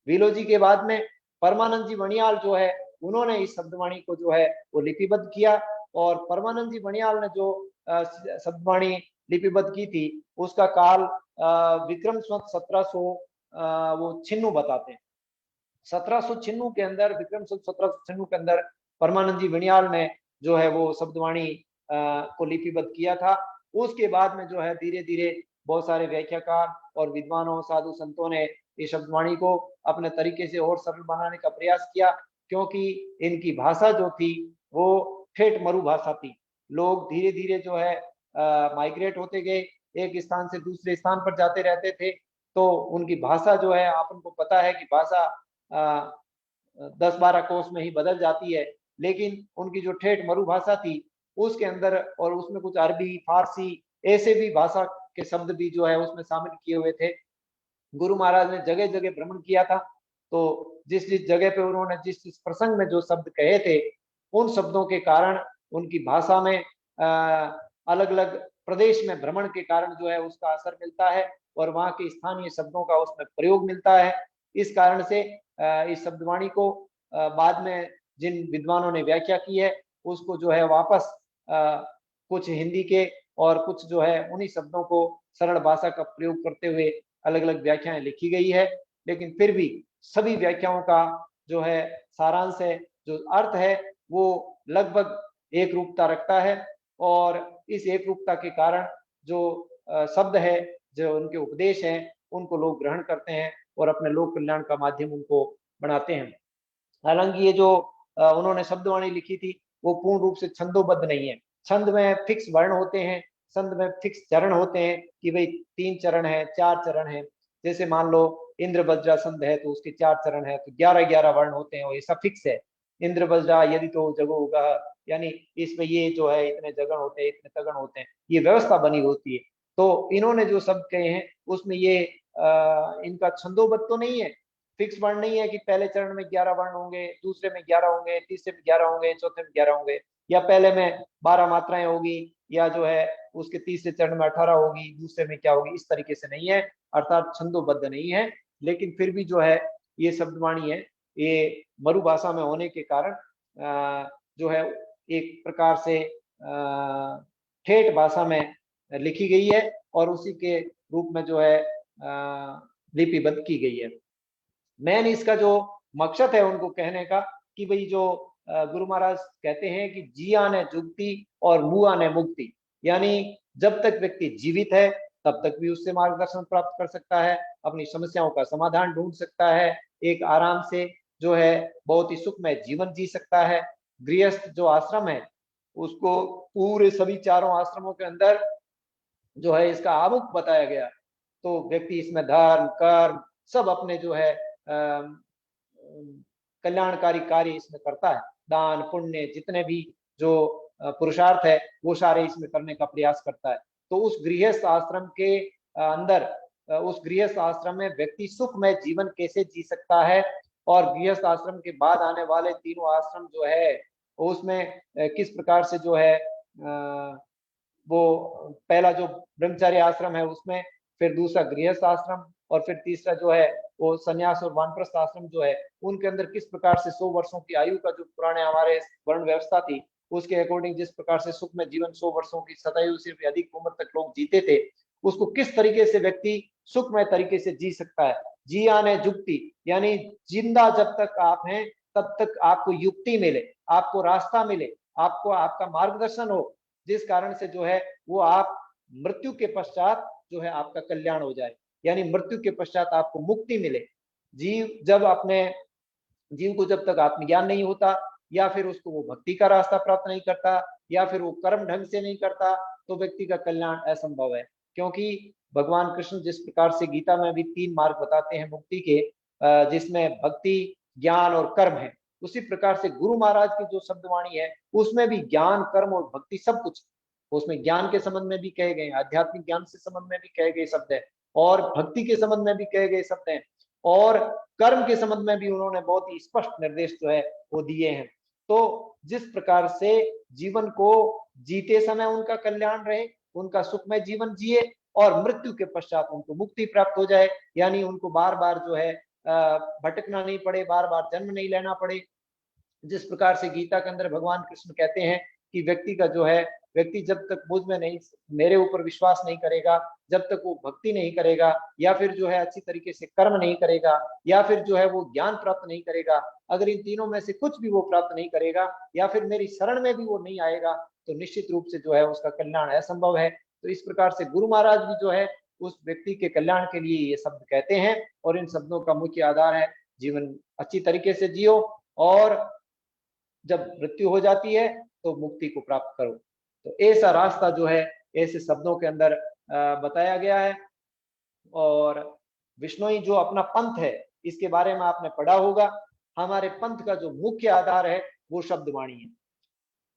विलोजी के बाद में परमानंद जी वणियाल जो है, उन्होंने इस शब्दवाणी को जो है वो लिपिबद्ध किया, और परमानंद जी वणियाल ने जो शब्दवाणी लिपिबद्ध की थी, उसका काल विक्रम संवत 1700 वो छिन्नू बताते हैं। 1796 के अंदर, विक्रम संवत 1796 के अंदर परमानंद जी वणियाल ने जो है वो शब्दवाणी को लिपिबद्ध किया था। उसके बाद में जो है धीरे धीरे बहुत सारे व्याख्याकार और विद्वानों, साधु संतों ने इस शब्दवाणी को अपने तरीके से और सरल बनाने का प्रयास किया, क्योंकि इनकी भाषा जो थी वो ठेठ मरु भाषा थी। लोग धीरे धीरे जो है माइग्रेट होते गए, एक स्थान से दूसरे स्थान पर जाते रहते थे, तो उनकी भाषा जो है, आप उनको पता है कि भाषा 10-12 कोस में ही बदल जाती है, लेकिन उनकी जो ठेठ मरु भाषा थी उसके अंदर, और उसमें कुछ अरबी, फारसी ऐसे भी भाषा के शब्द भी जो है उसमें शामिल किए हुए थे। गुरु महाराज ने जगह जगह भ्रमण किया था, तो जिस जिस जगह पे उन्होंने जिस जिस प्रसंग में जो शब्द कहे थे, उन शब्दों के कारण उनकी भाषा में अलग अलग प्रदेश में भ्रमण के कारण जो है उसका असर मिलता है, और वहाँ के स्थानीय शब्दों का उसमें प्रयोग मिलता है। इस कारण से इस शब्दवाणी को बाद में जिन विद्वानों ने व्याख्या की है, उसको जो है वापस कुछ हिंदी के और कुछ जो है उन्हीं शब्दों को सरल भाषा का प्रयोग करते हुए अलग अलग व्याख्याएं लिखी गई है। लेकिन फिर भी सभी व्याख्याओं का जो है सारांश है, जो अर्थ है, वो लगभग एक रूपता रखता है, और इस एक रूपता के कारण जो शब्द है, जो उनके उपदेश हैं, उनको लोग ग्रहण करते हैं और अपने लोक कल्याण का माध्यम उनको बनाते हैं। हालांकि ये जो उन्होंने शब्दवाणी लिखी थी वो पूर्ण रूप से छंदोबद्ध नहीं है। छंद में फिक्स वर्ण होते हैं, छंद में फिक्स चरण होते हैं कि भाई 3 चरण है, 4 चरण है। जैसे मान लो इंद्र वज्रा छंद है तो उसके 4 चरण है, तो 11-11 वर्ण होते हैं, और ये सब फिक्स है। इंद्र वज्रा यदि तो जगो होगा, यानी इसमें ये जो है इतने जगण होते हैं, इतने तगण होते हैं, ये व्यवस्था बनी होती है। तो इन्होंने जो शब्द कहे हैं उसमें ये इनका छंदोबद्ध तो नहीं है, फिक्स वर्ण नहीं है कि पहले चरण में 11 वर्ण होंगे, दूसरे में 11 होंगे, तीसरे में 11 होंगे, चौथे में 11 होंगे, या पहले में 12 मात्राएं होगी, या जो है उसके तीसरे चरण में 18 होगी, दूसरे में क्या होगी, इस तरीके से नहीं है, अर्थात छंदोबद्ध नहीं है। लेकिन फिर भी जो है ये शब्दवाणी है, ये मरु भाषा में होने के कारण जो है एक प्रकार से ठेठ भाषा में लिखी गई है, और उसी के रूप में जो है लिपिबद्ध की गई है। मेन इसका जो मकसद है उनको कहने का कि भाई जो गुरु महाराज कहते हैं कि जिया ने जुक्ति और मुआ ने मुक्ति, यानी जब तक व्यक्ति जीवित है तब तक भी उससे मार्गदर्शन प्राप्त कर सकता है, अपनी समस्याओं का समाधान ढूंढ सकता है, एक आराम से जो है बहुत ही सुखमय जीवन जी सकता है। गृहस्थ जो आश्रम है उसको पूरे सभी चारों आश्रमों के अंदर जो है इसका आमुख बताया गया। तो व्यक्ति इसमें धर्म कर्म सब अपने जो है कल्याणकारी कार्य इसमें करता है, दान पुण्य जितने भी जो पुरुषार्थ है वो सारे इसमें करने का प्रयास करता है। तो उस गृहस्थ आश्रम के अंदर उस गृहस्थ आश्रम में व्यक्ति सुखमय जीवन कैसे जी सकता है, और गृहस्थ आश्रम के बाद आने वाले तीनों आश्रम जो है उसमें किस प्रकार से जो है वो पहला जो ब्रह्मचर्य आश्रम है उसमें, फिर दूसरा गृहस्थ आश्रम, और फिर तीसरा जो है वो संन्यास और वानप्रस्थ आश्रम जो है उनके अंदर किस प्रकार से 100 वर्षों की आयु का जो पुराने हमारे वर्ण व्यवस्था थी उसके अकॉर्डिंग जिस प्रकार से सुख में जीवन 100 वर्षों की सतायु से भी अधिक उम्र तक लोग जीते थे, उसको किस तरीके से व्यक्ति सुखमय तरीके से जी सकता है। जियाने जुक्ति यानी जिंदा जब तक आप हैं तब तक आपको युक्ति मिले, आपको रास्ता मिले, आपको आपका मार्गदर्शन हो, जिस कारण से जो है वो आप मृत्यु के पश्चात जो है आपका कल्याण हो जाए, यानी मृत्यु के पश्चात आपको मुक्ति मिले। जीव को जब तक आत्मज्ञान नहीं होता, या फिर उसको वो भक्ति का रास्ता प्राप्त नहीं करता, या फिर वो कर्म ढंग से नहीं करता, तो व्यक्ति का कल्याण असंभव है। क्योंकि भगवान कृष्ण जिस प्रकार से गीता में भी 3 मार्ग बताते हैं मुक्ति के, जिसमें भक्ति ज्ञान और कर्म है, उसी प्रकार से गुरु महाराज की जो शब्दवाणी है उसमें भी ज्ञान कर्म और भक्ति सब कुछ, उसमें ज्ञान के संबंध में भी कहे गए, आध्यात्मिक ज्ञान से संबंध में भी कहे गए शब्द है, और भक्ति के संबंध में भी कहे गए शब्द हैं, और कर्म के संबंध में भी उन्होंने बहुत ही स्पष्ट निर्देश जो है वो दिए हैं। तो जिस प्रकार से जीवन को जीते समय उनका कल्याण रहे, उनका सुखमय जीवन जिए, और मृत्यु के पश्चात उनको मुक्ति प्राप्त हो जाए, यानी उनको बार बार जो है भटकना नहीं पड़े, बार बार जन्म नहीं लेना पड़े। जिस प्रकार से गीता के अंदर भगवान कृष्ण कहते हैं कि व्यक्ति का जो है, व्यक्ति जब तक मुझ में नहीं, मेरे ऊपर विश्वास नहीं करेगा, जब तक वो भक्ति नहीं करेगा, या फिर जो है अच्छी तरीके से कर्म नहीं करेगा, या फिर जो है वो ज्ञान प्राप्त नहीं करेगा, अगर इन तीनों में से कुछ भी वो प्राप्त नहीं करेगा, या फिर मेरी शरण में भी वो नहीं आएगा, तो निश्चित रूप से जो है उसका कल्याण असंभव है। तो इस प्रकार से गुरु महाराज भी जो है उस व्यक्ति के कल्याण के लिए ये शब्द कहते हैं, और इन शब्दों का मुख्य आधार है जीवन अच्छी तरीके से जियो, और जब मृत्यु हो जाती है तो मुक्ति को प्राप्त करो। तो ऐसा रास्ता जो है ऐसे शब्दों के अंदर बताया गया है। और विष्णोई जो अपना पंथ है इसके बारे में आपने पढ़ा होगा। हमारे पंथ का जो मुख्य आधार है वो शब्दवाणी है।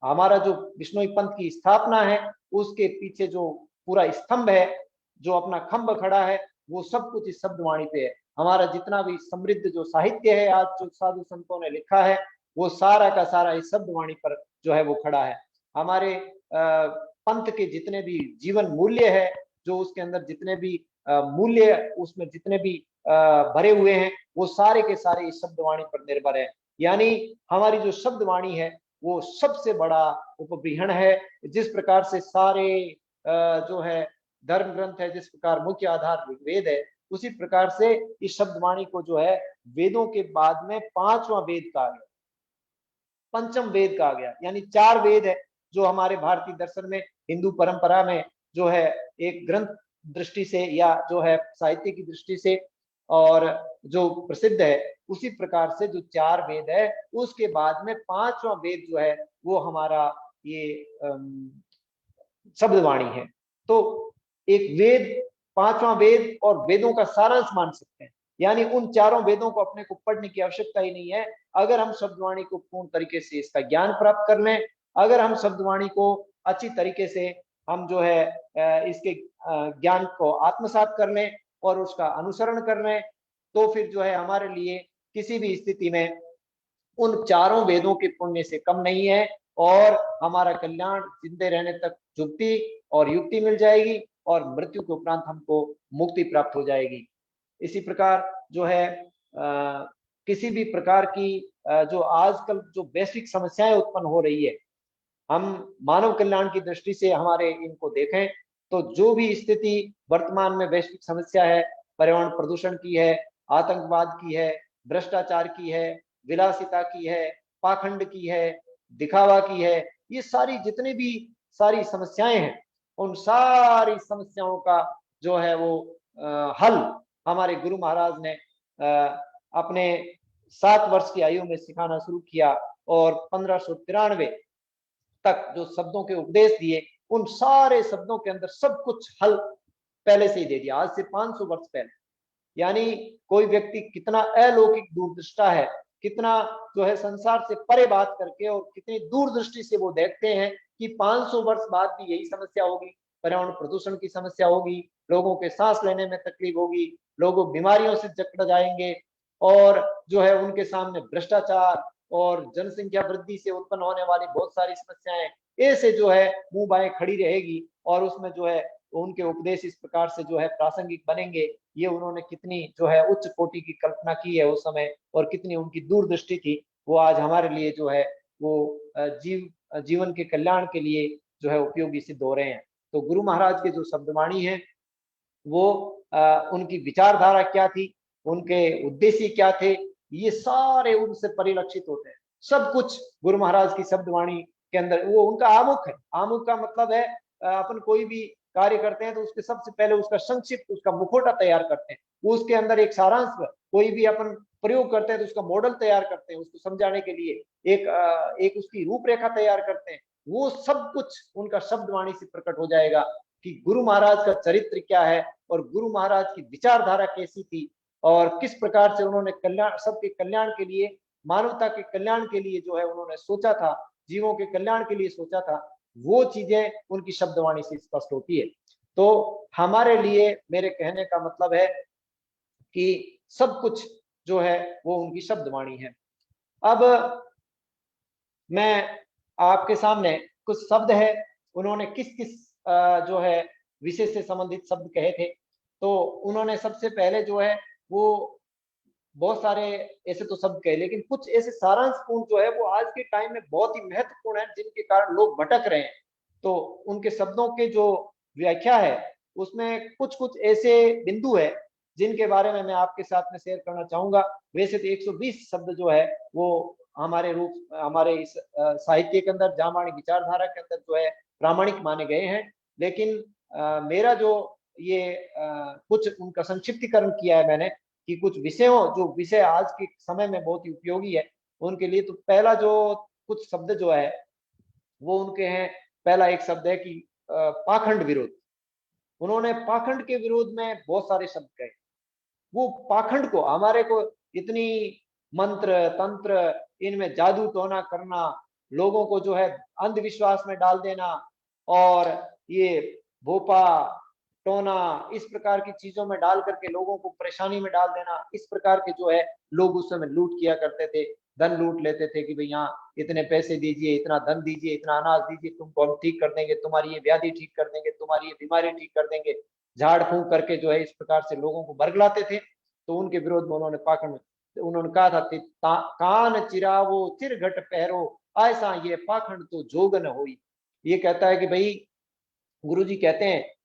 हमारा जो विष्णोई पंथ की स्थापना है उसके पीछे जो पूरा स्तंभ है, जो अपना खंभ खड़ा है, वो सब कुछ इस शब्दवाणी पे है। हमारा जितना भी समृद्ध जो साहित्य है आज जो साधु संतों ने लिखा है वो सारा का सारा इस शब्दवाणी पर जो है वो खड़ा है। हमारे पंथ के जितने भी जीवन मूल्य है, जो उसके अंदर जितने भी मूल्य उसमें जितने भी भरे हुए हैं, वो सारे के सारे इस शब्दवाणी पर निर्भर है। यानी हमारी जो शब्दवाणी है वो सबसे बड़ा उपबृहण है। जिस प्रकार से सारे जो है धर्म ग्रंथ है, जिस प्रकार मुख्य आधार ऋग्वेद है, उसी प्रकार से इस शब्दवाणी को जो है वेदों के बाद में 5वां वेद कहा गया, पंचम वेद कहा गया। यानी 4 वेद है जो हमारे भारतीय दर्शन में, हिंदू परंपरा में जो है एक ग्रंथ दृष्टि से या जो है साहित्य की दृष्टि से और जो प्रसिद्ध है, उसी प्रकार से जो 4 वेद है उसके बाद में 5वां वेद जो है वो हमारा ये शब्दवाणी है। तो एक वेद, 5वां वेद और वेदों का सारांश मान सकते हैं। यानी उन चारों वेदों को अपने को पढ़ने की आवश्यकता ही नहीं है। अगर हम शब्दवाणी को पूर्ण तरीके से इसका ज्ञान प्राप्त कर लें, अगर हम शब्दवाणी को अच्छी तरीके से हम जो है इसके ज्ञान को आत्मसात कर लें और उसका अनुसरण कर लें, तो फिर जो है हमारे लिए किसी भी स्थिति में उन चारों वेदों के पुण्य से कम नहीं है, और हमारा कल्याण जिंदे रहने तक जुक्ति और युक्ति मिल जाएगी, और मृत्यु के उपरांत हमको मुक्ति प्राप्त हो जाएगी। इसी प्रकार जो है किसी भी प्रकार की जो आजकल जो वैश्विक समस्याएं उत्पन्न हो रही है, हम मानव कल्याण की दृष्टि से हमारे इनको देखें तो जो भी स्थिति वर्तमान में वैश्विक समस्या है, पर्यावरण प्रदूषण की है, आतंकवाद की है, भ्रष्टाचार की है, विलासिता की है, पाखंड की है, दिखावा की है, ये सारी जितनी भी सारी समस्याएं हैं, उन सारी समस्याओं का जो है वो हल हमारे गुरु महाराज ने अपने 7 वर्ष की आयु में सिखाना शुरू किया और 1593 तक जो शब्दों के उपदेश दिए, उन सारे शब्दों के अंदर सब कुछ हल पहले से ही दे दिया, आज से 500 वर्ष पहले। यानी कोई व्यक्ति कितना अलौकिक दूरदृष्टा है, कितना जो है संसार से परे बात करके और कितनी दूरदृष्टि से वो देखते हैं कि 500 वर्ष बाद भी यही समस्या होगी, पर्यावरण प्रदूषण की समस्या होगी, लोगों के सांस लेने में तकलीफ होगी, लोग बीमारियों से जकड़ जाएंगे और जो है उनके सामने भ्रष्टाचार और जनसंख्या वृद्धि से उत्पन्न होने वाली बहुत सारी समस्याएं ऐसे जो है मुंह बाएं खड़ी रहेगी और उसमें जो है उनके उपदेश इस प्रकार से जो है प्रासंगिक बनेंगे। ये उन्होंने कितनी जो है उच्च कोटि की कल्पना की है उस समय और कितनी उनकी दूरदृष्टि थी, वो आज हमारे लिए जो है वो जीवन के कल्याण के लिए जो है उपयोगी सिद्ध हो रहे हैं। तो गुरु महाराज के जो शब्दवाणी है वो उनकी विचारधारा क्या थी, उनके उद्देश्य क्या थे, ये सारे उनसे परिलक्षित होते हैं। सब कुछ गुरु महाराज की शब्दवाणी के अंदर वो उनका आमुख है। आमुख का मतलब है अपन कोई भी कार्य करते हैं तो उसके सबसे पहले उसका संक्षिप्त उसका मुखौटा तैयार करते हैं, वो उसके अंदर एक सारांश, कोई भी अपन प्रयोग करते हैं तो उसका मॉडल तैयार करते हैं उसको समझाने के लिए, एक उसकी रूपरेखा तैयार करते हैं। वो सब कुछ उनका शब्दवाणी से प्रकट हो जाएगा कि गुरु महाराज का चरित्र क्या है और गुरु महाराज की विचारधारा कैसी थी और किस प्रकार से उन्होंने कल्याण, सबके कल्याण के लिए, मानवता के कल्याण के लिए जो है उन्होंने सोचा था, जीवों के कल्याण के लिए सोचा था, वो चीजें उनकी शब्दवाणी से स्पष्ट होती है। तो हमारे लिए मेरे कहने का मतलब है कि सब कुछ जो है वो उनकी शब्दवाणी है। अब मैं आपके सामने कुछ शब्द है, उन्होंने किस किस जो है विषय से संबंधित शब्द कहे थे। तो उन्होंने सबसे पहले जो है वो बहुत सारे ऐसे तो शब्द कहे, लेकिन कुछ ऐसे सारांशपूर्ण जो है वो आज के टाइम में बहुत ही महत्वपूर्ण है, जिनके कारण लोग भटक रहे हैं। तो उनके शब्दों के जो व्याख्या है उसमें कुछ कुछ ऐसे बिंदु है जिनके बारे में मैं आपके साथ में शेयर करना चाहूंगा। वैसे तो 120 शब्द जो है वो हमारे इस साहित्य के अंदर, जामानी विचारधारा के अंदर जो है प्रामाणिक माने गए हैं, लेकिन मेरा जो ये कुछ उनका संक्षिप्तीकरण किया है मैंने कि कुछ विषयों, जो विषय आज के समय में बहुत ही उपयोगी है उनके लिए। तो पहला जो कुछ शब्द जो है वो उनके हैं, पहला एक शब्द है कि पाखंड विरोध। उन्होंने पाखंड के विरोध में बहुत सारे शब्द कहे। वो पाखंड को, हमारे को इतनी मंत्र तंत्र इनमें जादू टोना करना, लोगों को जो है अंधविश्वास में डाल देना और ये भोपा टोना इस प्रकार की चीजों में डाल करके लोगों को परेशानी में डाल देना, इस प्रकार के जो है लोग उस समय लूट किया करते थे, धन लूट लेते थे कि भाई यहाँ इतने पैसे दीजिए, इतना धन दीजिए, इतना अनाज दीजिए, तुमको हम ठीक कर देंगे, तुम्हारी ये व्याधि ठीक कर देंगे, तुम्हारी ये बीमारी ठीक कर देंगे, झाड़ फूंक करके जो है इस प्रकार से लोगों को बरगलाते थे। तो उनके विरोध में उन्होंने पाखंड, उन्होंने कहा था कान चिरावो चिरघट पहरो, ऐसा ये पाखंड तो जोगन होई। ये कहता है कि भाई गुरुजी कहते हैं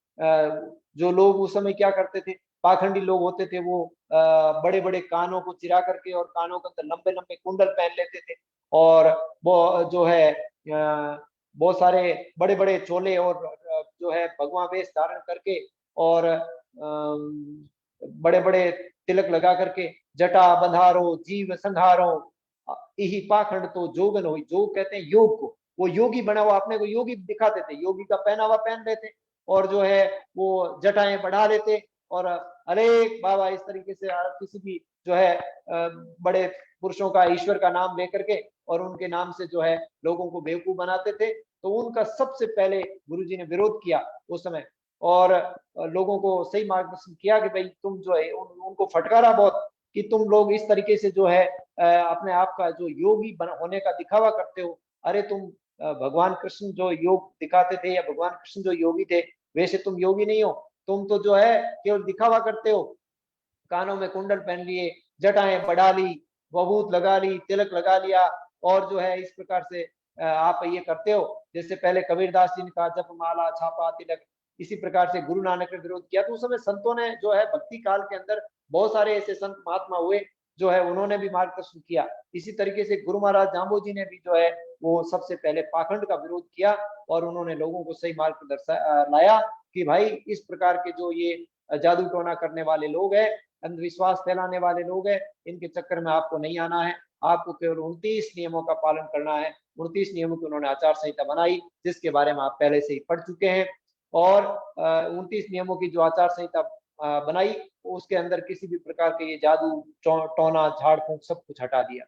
जो लोग उस समय क्या करते थे, पाखंडी लोग होते थे, वो बड़े बड़े कानों को चिरा करके और कानों के अंदर लंबे लंबे कुंडल पहन लेते थे और वो जो है बहुत सारे बड़े बड़े चोले और जो है भगवा वेश धारण करके और बड़े बड़े तिलक लगा करके जटा बंधारो जीव संघारो, यही पाखंड तो जोगन हुई। जोग कहते हैं योग को, वो योगी बना हुआ अपने को योगी दिखाते थे, योगी का पहनावा पहन लेते और जो है वो जटाएं बढ़ा लेते और अरे बाबा इस तरीके से किसी भी जो है बड़े पुरुषों का, ईश्वर का नाम लेकर के और उनके नाम से जो है लोगों को बेवकूफ बनाते थे। तो उनका सबसे पहले गुरुजी ने विरोध किया उस समय और लोगों को सही मार्गदर्शन किया कि भाई तुम जो है उनको फटकारा बहुत कि तुम लोग इस तरीके से जो है अपने आप का जो योगी होने का दिखावा करते हो। अरे तुम भगवान कृष्ण जो योग दिखाते थे या भगवान कृष्ण जो योगी थे, वैसे तुम योगी नहीं हो, तुम तो जो है केवल दिखावा करते हो, कानों में कुंडल पहन लिए, जटाएं बढ़ा ली, बबूत लगा ली, तिलक लगा लिया और जो है इस प्रकार से आप ये करते हो। जैसे पहले कबीरदास जी ने कहा जप माला छापा तिलक, इसी प्रकार से गुरु नानक ने विरोध किया। तो उस समय संतों ने जो है भक्ति काल के अंदर बहुत सारे ऐसे संत महात्मा हुए जो है उन्होंने भी मार्गदर्शन किया। इसी तरीके से गुरु महाराज जाम्बो जी ने भी जो है वो सबसे पहले पाखंड का विरोध किया और उन्होंने लोगों को सही मार्ग पर लाया कि भाई इस प्रकार के जो ये जादू टोना करने वाले लोग हैं, अंधविश्वास फैलाने वाले लोग हैं, इनके चक्कर में आपको नहीं आना है। आपको केवल 29 नियमों का पालन करना है। 29 नियमों की उन्होंने आचार संहिता बनाई, जिसके बारे में आप पहले से ही पढ़ चुके हैं। और 29 नियमों की जो आचार संहिता बनाई, उसके अंदर किसी भी प्रकार के ये जादू टोना झाड़ फूंक सब कुछ हटा दिया।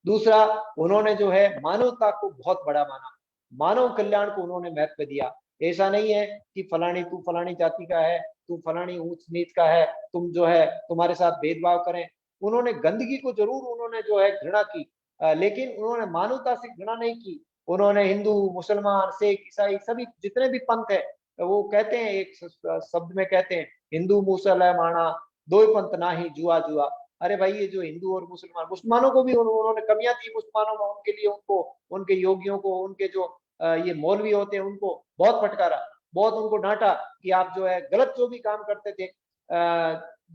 दूसरा, उन्होंने जो है मानवता को बहुत बड़ा माना, मानव कल्याण को उन्होंने महत्व दिया। ऐसा नहीं है कि तू फलानी जाति का है, तू फलानी ऊंच नीच का है, तुम जो है तुम्हारे साथ भेदभाव करें। उन्होंने गंदगी को जरूर उन्होंने जो है घृणा की, लेकिन उन्होंने मानवता से घृणा नहीं की। उन्होंने हिंदू, मुसलमान, सिख, ईसाई सभी जितने भी पंथ है, वो कहते हैं एक शब्द में कहते हैं, हिंदू मुसलमाना दो ही पंथ ना ही जुआ जुआ। अरे भाई, ये जो हिंदू और मुसलमानों को भी उन्होंने कमियां थी मुसलमानों में, उनके लिए उनको, उनके योगियों को, उनके जो ये मौलवी होते हैं उनको बहुत फटकारा, बहुत उनको डांटा कि आप जो है गलत जो भी काम करते थे,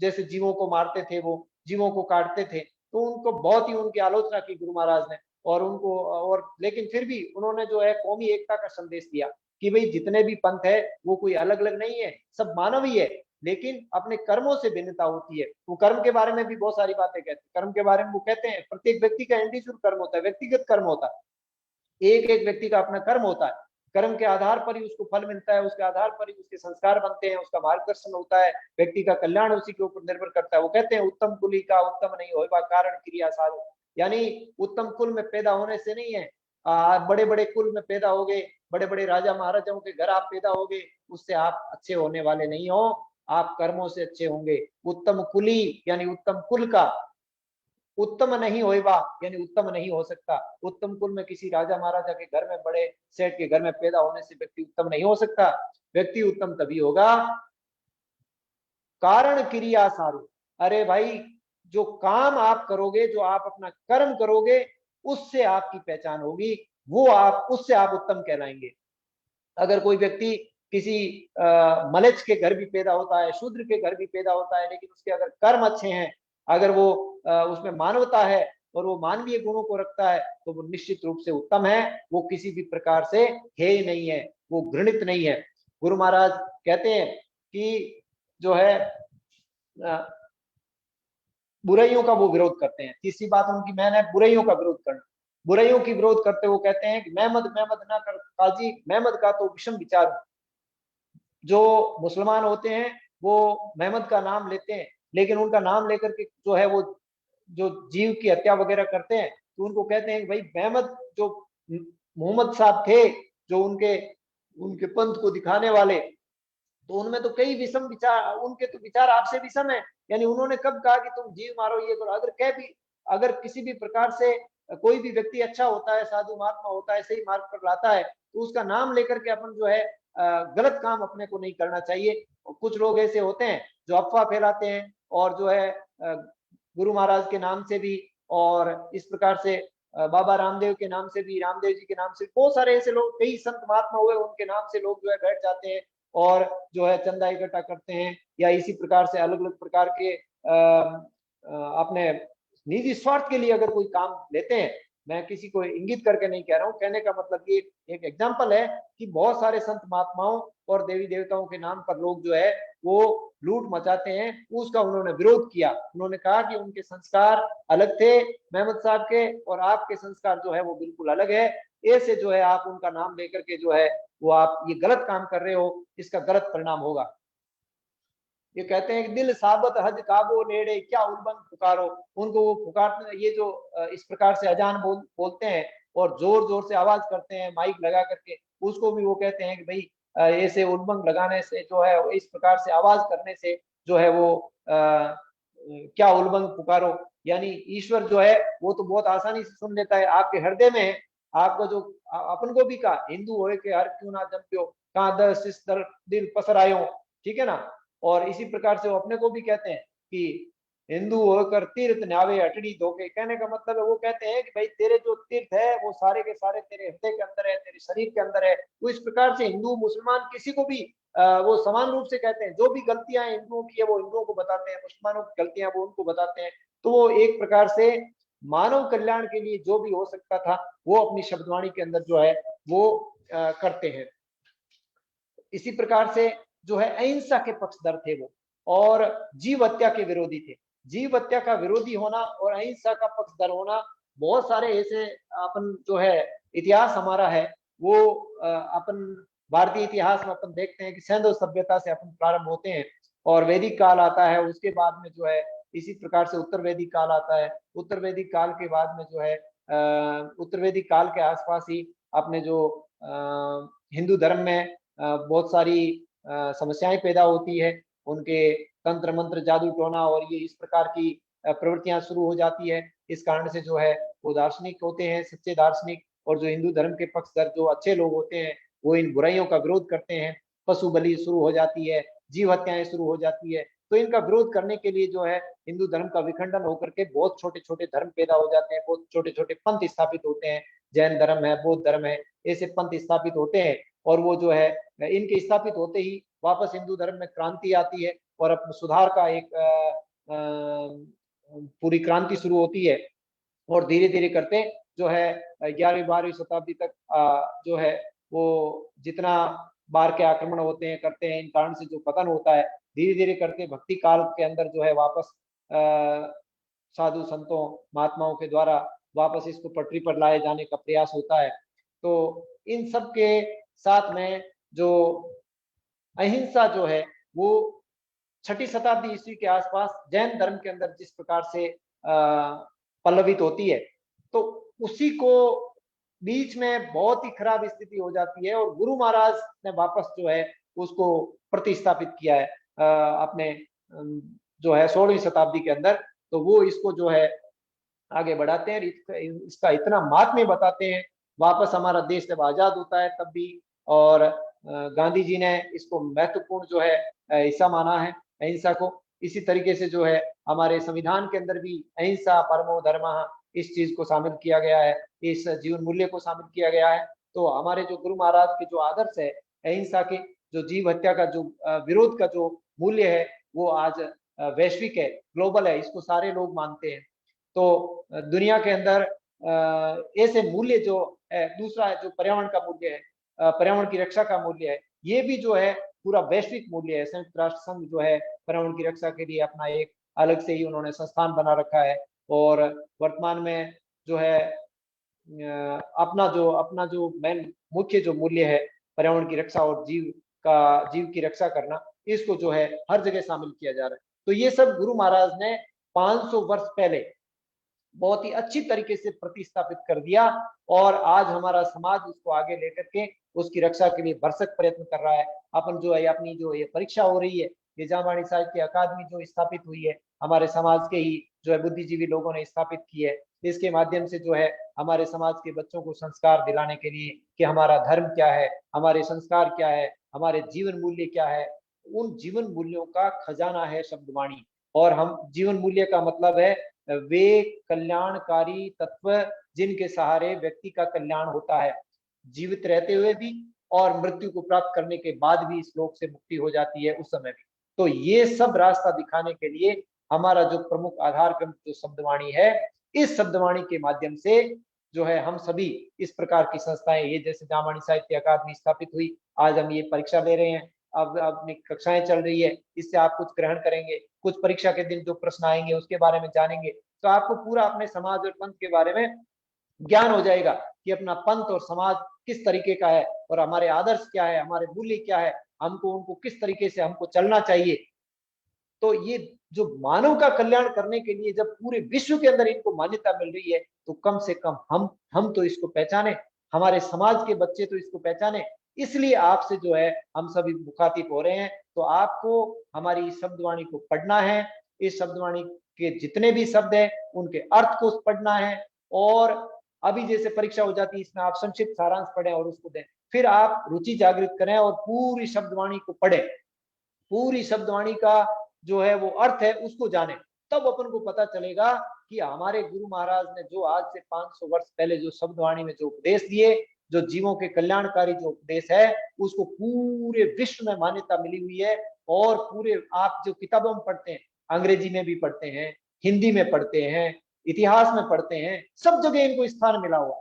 जैसे जीवों को मारते थे, वो जीवों को काटते थे, तो उनको बहुत ही उनकी आलोचना की गुरु महाराज ने। और उनको, और लेकिन फिर भी उन्होंने जो है कौमी एकता का संदेश दिया कि भाई जितने भी पंथ है वो कोई अलग अलग नहीं है, सब मानव ही है, लेकिन अपने कर्मों से भिन्नता होती है। वो कर्म के बारे में भी बहुत सारी बातें कहते हैं। कर्म के बारे में वो कहते हैं प्रत्येक व्यक्ति का इंडिविजुअल कर्म होता है, व्यक्तिगत कर्म होता है, एक एक व्यक्ति का अपना कर्म होता है। कर्म के आधार पर ही उसको फल मिलता है, उसके आधार पर ही उसके संस्कार बनते हैं, उसका मार्गदर्शन होता है, व्यक्ति का कल्याण उसी के ऊपर निर्भर करता है। वो कहते हैं उत्तम कुली का उत्तम नहीं होगा कारण क्रिया सारू, यानी उत्तम कुल में पैदा होने से नहीं है, बड़े बड़े कुल में पैदा हो गए, बड़े बड़े राजा महाराजाओं के घर आप पैदा हो गए, उससे आप अच्छे होने वाले नहीं हो, आप कर्मों से अच्छे होंगे। उत्तम कुली यानी उत्तम कुल का, उत्तम नहीं होएगा यानी उत्तम नहीं हो सकता। उत्तम कुल में किसी राजा महाराजा के घर में, बड़े सेठ के घर में पैदा होने से व्यक्ति उत्तम नहीं हो सकता। व्यक्ति उत्तम तभी होगा कारण क्रिया सारू। अरे भाई, जो काम आप करोगे, जो आप अपना कर्म करोगे, उससे आपकी पहचान होगी, वो आप, उससे आप उत्तम कहलाएंगे। अगर कोई व्यक्ति किसी मलेच्छ के घर भी पैदा होता है, शूद्र के घर भी पैदा होता है, लेकिन उसके अगर कर्म अच्छे हैं, अगर वो उसमें मानवता है और वो मानवीय गुणों को रखता है, तो वो निश्चित रूप से उत्तम है। वो किसी भी प्रकार से हेय नहीं है, वो घृणित नहीं है। गुरु महाराज कहते हैं कि जो है बुराइयों का वो विरोध करते हैं। तीसरी बात उनकी मैन है बुराइयों का विरोध करना। बुराइयों की विरोध करते वो कहते हैं कि मैं मद ना कर काजी, मैं मद का तो विषम विचार। जो मुसलमान होते हैं वो महमद का नाम लेते हैं, लेकिन उनका नाम लेकर के जो है वो जो जीव की हत्या वगैरह करते हैं, तो उनको कहते हैं कि भाई महमद जो मोहम्मद साहब थे, जो उनके उनके पंथ को दिखाने वाले, तो उनमें तो कई विषम विचार, उनके तो विचार आपसे विषम है। यानी उन्होंने कब कहा कि तुम जीव मारो, ये करो। अगर किसी भी प्रकार से कोई भी व्यक्ति अच्छा होता है, साधु महात्मा होता है, सही मार्ग पर लाता है, तो उसका नाम लेकर के अपन जो है गलत काम अपने को नहीं करना चाहिए। कुछ लोग ऐसे होते हैं जो अफवाह फैलाते हैं, और जो है गुरु महाराज के नाम से भी, और इस प्रकार से बाबा रामदेव के नाम से भी, रामदेव जी के नाम से, बहुत सारे ऐसे लोग, कई संत महात्मा हुए, उनके नाम से लोग जो है बैठ जाते हैं और जो है चंदा इकट्ठा करते हैं, या इसी प्रकार से अलग अलग प्रकार के अपने निजी स्वार्थ के लिए अगर कोई काम लेते हैं। मैं किसी को इंगित करके नहीं कह रहा हूँ, कहने का मतलब ये एक एग्जाम्पल है कि बहुत सारे संत महात्माओं और देवी देवताओं के नाम पर लोग जो है वो लूट मचाते हैं। उसका उन्होंने विरोध किया। उन्होंने कहा कि उनके संस्कार अलग थे महमद साहब के, और आपके संस्कार जो है वो बिल्कुल अलग है। ऐसे जो है आप उनका नाम लेकर के जो है वो आप ये गलत काम कर रहे हो, इसका गलत परिणाम होगा। ये कहते हैं कि दिल साबत हज काबो नेड़े क्या उल्बंग पुकारो। उनको वो पुकारते, ये जो इस प्रकार से अजान बोलते हैं और जोर जोर से आवाज करते हैं माइक लगा करके, उसको भी वो कहते हैं कि भाई ऐसे उल्बंग लगाने से जो है, इस प्रकार से आवाज करने से जो है वो क्या उल्बंग पुकारो, यानी ईश्वर जो है वो तो बहुत आसानी से सुन लेता है, आपके हृदय में है। आपको जो अपन को भी कहा हिंदू होए के हर क्यों ना जम्प्यो, कहाँ दस दिल पसरायो, ठीक है ना। और इसी प्रकार से वो अपने को भी कहते हैं कि हिंदू होकर तीर्थ न्यावे अटड़ी धोके। कहने का मतलब है वो कहते हैं कि भाई तेरे जो तीर्थ है वो सारे के सारे तेरे हृदय के अंदर है, तेरे शरीर के अंदर है। तो इस प्रकार से हिंदू मुसलमान किसी को भी वो समान रूप से कहते हैं। जो भी गलतियां हिंदुओं की है वो हिंदुओं को बताते हैं, मुसलमानों की गलतियां वो उनको बताते हैं। तो वो एक प्रकार से मानव कल्याण के लिए जो भी हो सकता था वो अपनी शब्दवाणी के अंदर जो है वो करते हैं। इसी प्रकार से जो है अहिंसा के पक्षधर थे वो, और जीव हत्या के विरोधी थे। जीव हत्या का विरोधी होना और अहिंसा का पक्षधर होना, बहुत सारे ऐसे अपन जो है इतिहास हमारा है वो अपन भारतीय इतिहास में अपन देखते हैं कि सिंधु सभ्यता से अपन प्रारंभ होते हैं और वैदिक काल आता है, उसके बाद में जो है इसी प्रकार से उत्तर वैदिक काल आता है। उत्तर वैदिक काल के बाद में जो है उत्तर वैदिक काल के आसपास ही अपने जो हिंदू धर्म में बहुत सारी समस्याएं पैदा होती है, उनके तंत्र मंत्र जादू टोना और ये इस प्रकार की प्रवृत्तियां शुरू हो जाती है। इस कारण से जो है वो दार्शनिक होते हैं, सच्चे दार्शनिक, और जो हिंदू धर्म के पक्षधर जो अच्छे लोग होते हैं वो इन बुराइयों का विरोध करते हैं। पशु बलि शुरू हो जाती है, जीव हत्याएं शुरू हो जाती है, तो इनका विरोध करने के लिए जो है हिंदू धर्म का विखंडन होकर के बहुत छोटे छोटे धर्म पैदा हो जाते हैं, बहुत छोटे छोटे पंथ स्थापित होते हैं। जैन धर्म है, बौद्ध धर्म है, ऐसे पंथ स्थापित होते हैं और वो जो है इनके स्थापित होते ही वापस हिंदू धर्म में क्रांति आती है और अपने सुधार का एक पूरी क्रांति शुरू होती है। और धीरे धीरे करते जो है 11वीं 12वीं शताब्दी तक जो है वो जितना बार के आक्रमण होते हैं करते हैं, इन कारण से जो पतन होता है, धीरे धीरे करते भक्ति काल के अंदर जो है वापस साधु संतों महात्माओं के द्वारा वापस इसको पटरी पर लाए जाने का प्रयास होता है। तो इन सब के साथ में जो अहिंसा जो है वो 6ठी शताब्दी ईस्वी के आसपास जैन धर्म के अंदर जिस प्रकार से पल्लवित होती है, तो उसी को बीच में बहुत ही खराब स्थिति हो जाती है और गुरु महाराज ने वापस जो है उसको प्रतिस्थापित किया है अपने जो है 16वीं शताब्दी के अंदर। तो वो इसको जो है आगे बढ़ाते हैं, इसका इतना महात्म्य बताते हैं। वापस हमारा देश जब आजाद होता है तब भी, और गांधी जी ने इसको महत्वपूर्ण जो है हिस्सा माना है अहिंसा को। इसी तरीके से जो है हमारे संविधान के अंदर भी अहिंसा परमो धर्मः इस चीज को शामिल किया गया है, इस जीवन मूल्य को शामिल किया गया है। तो हमारे जो गुरु महाराज के जो आदर्श है अहिंसा के, जो जीव हत्या का जो विरोध का जो मूल्य है वो आज वैश्विक है, ग्लोबल है, इसको सारे लोग मानते हैं। तो दुनिया के अंदर ऐसे मूल्य जो है, दूसरा है जो पर्यावरण का मूल्य है, पर्यावरण की रक्षा का मूल्य है, ये भी जो है पूरा वैश्विक मूल्य है। संयुक्त राष्ट्र संघ जो है पर्यावरण की रक्षा के लिए अपना एक अलग से ही उन्होंने संस्थान बना रखा है और वर्तमान में जो है अपना जो मेन मुख्य जो मूल्य है पर्यावरण की रक्षा और जीव की रक्षा करना, इसको जो है हर जगह शामिल किया जा रहा है। तो ये सब गुरु महाराज ने 500 वर्ष पहले बहुत ही अच्छी तरीके से प्रतिस्थापित कर दिया और आज हमारा समाज उसको आगे लेकर के उसकी रक्षा के लिए भरसक प्रयत्न कर रहा है। अपन जो है अपनी जो ये परीक्षा हो रही है, ये जामवाणी साहित्य अकादमी जो स्थापित हुई है हमारे समाज के ही जो है बुद्धिजीवी लोगों ने स्थापित की है, इसके माध्यम से जो है हमारे समाज के बच्चों को संस्कार दिलाने के लिए कि हमारा धर्म क्या है, हमारे संस्कार क्या है, हमारे जीवन मूल्य क्या है, उन जीवन मूल्यों का खजाना है शब्दवाणी। और हम जीवन मूल्य का मतलब है वे कल्याणकारी तत्व जिनके सहारे व्यक्ति का कल्याण होता है, जीवित रहते हुए भी और मृत्यु को प्राप्त करने के बाद भी इस लोक से मुक्ति हो जाती है उस समय भी। तो ये सब रास्ता दिखाने के लिए हमारा जो प्रमुख आधार ग्रंथ जो शब्दवाणी है, इस शब्दवाणी के माध्यम से जो है हम सभी इस प्रकार की संस्थाएं, ये जैसे जामवाणी साहित्य अकादमी स्थापित हुई, आज हम ये परीक्षा ले रहे हैं, अब अपनी कक्षाएं चल रही है, इससे आप कुछ ग्रहण करेंगे, कुछ परीक्षा के दिन जो प्रश्न आएंगे उसके बारे में जानेंगे, तो आपको पूरा अपने समाज और पंथ के बारे में ज्ञान हो जाएगा कि अपना पंथ और समाज किस तरीके का है और हमारे आदर्श क्या है, हमारे मूल्य क्या है, हमको उनको किस तरीके से हमको चलना चाहिए। तो ये जो मानव का कल्याण करने के लिए जब पूरे विश्व के अंदर इनको मान्यता मिल रही है, तो कम से कम हम तो इसको पहचाने, हमारे समाज के बच्चे तो इसको पहचाने। इसलिए आपसे जो है हम सभी मुखातिब हो रहे हैं। तो आपको हमारी इस शब्दवाणी को पढ़ना है, इस शब्दवाणी के जितने भी शब्द हैं उनके अर्थ को पढ़ना है, और अभी जैसे परीक्षा हो जाती है इसमें आप संक्षिप्त सारांश पढ़ें और उसको दें, फिर आप रुचि जागृत करें और पूरी शब्दवाणी को पढ़ें, पूरी शब्दवाणी का जो है वो अर्थ है उसको जाने, तब अपन को पता चलेगा कि हमारे गुरु महाराज ने जो आज से 500 वर्ष पहले जो शब्दवाणी में जो उपदेश दिए, जो जीवों के कल्याणकारी जो उपदेश है, उसको पूरे विश्व में मान्यता मिली हुई है। और पूरे आप जो किताबों में पढ़ते हैं, अंग्रेजी में भी पढ़ते हैं, हिंदी में पढ़ते हैं, इतिहास में पढ़ते हैं, सब जगह इनको स्थान मिला हुआ।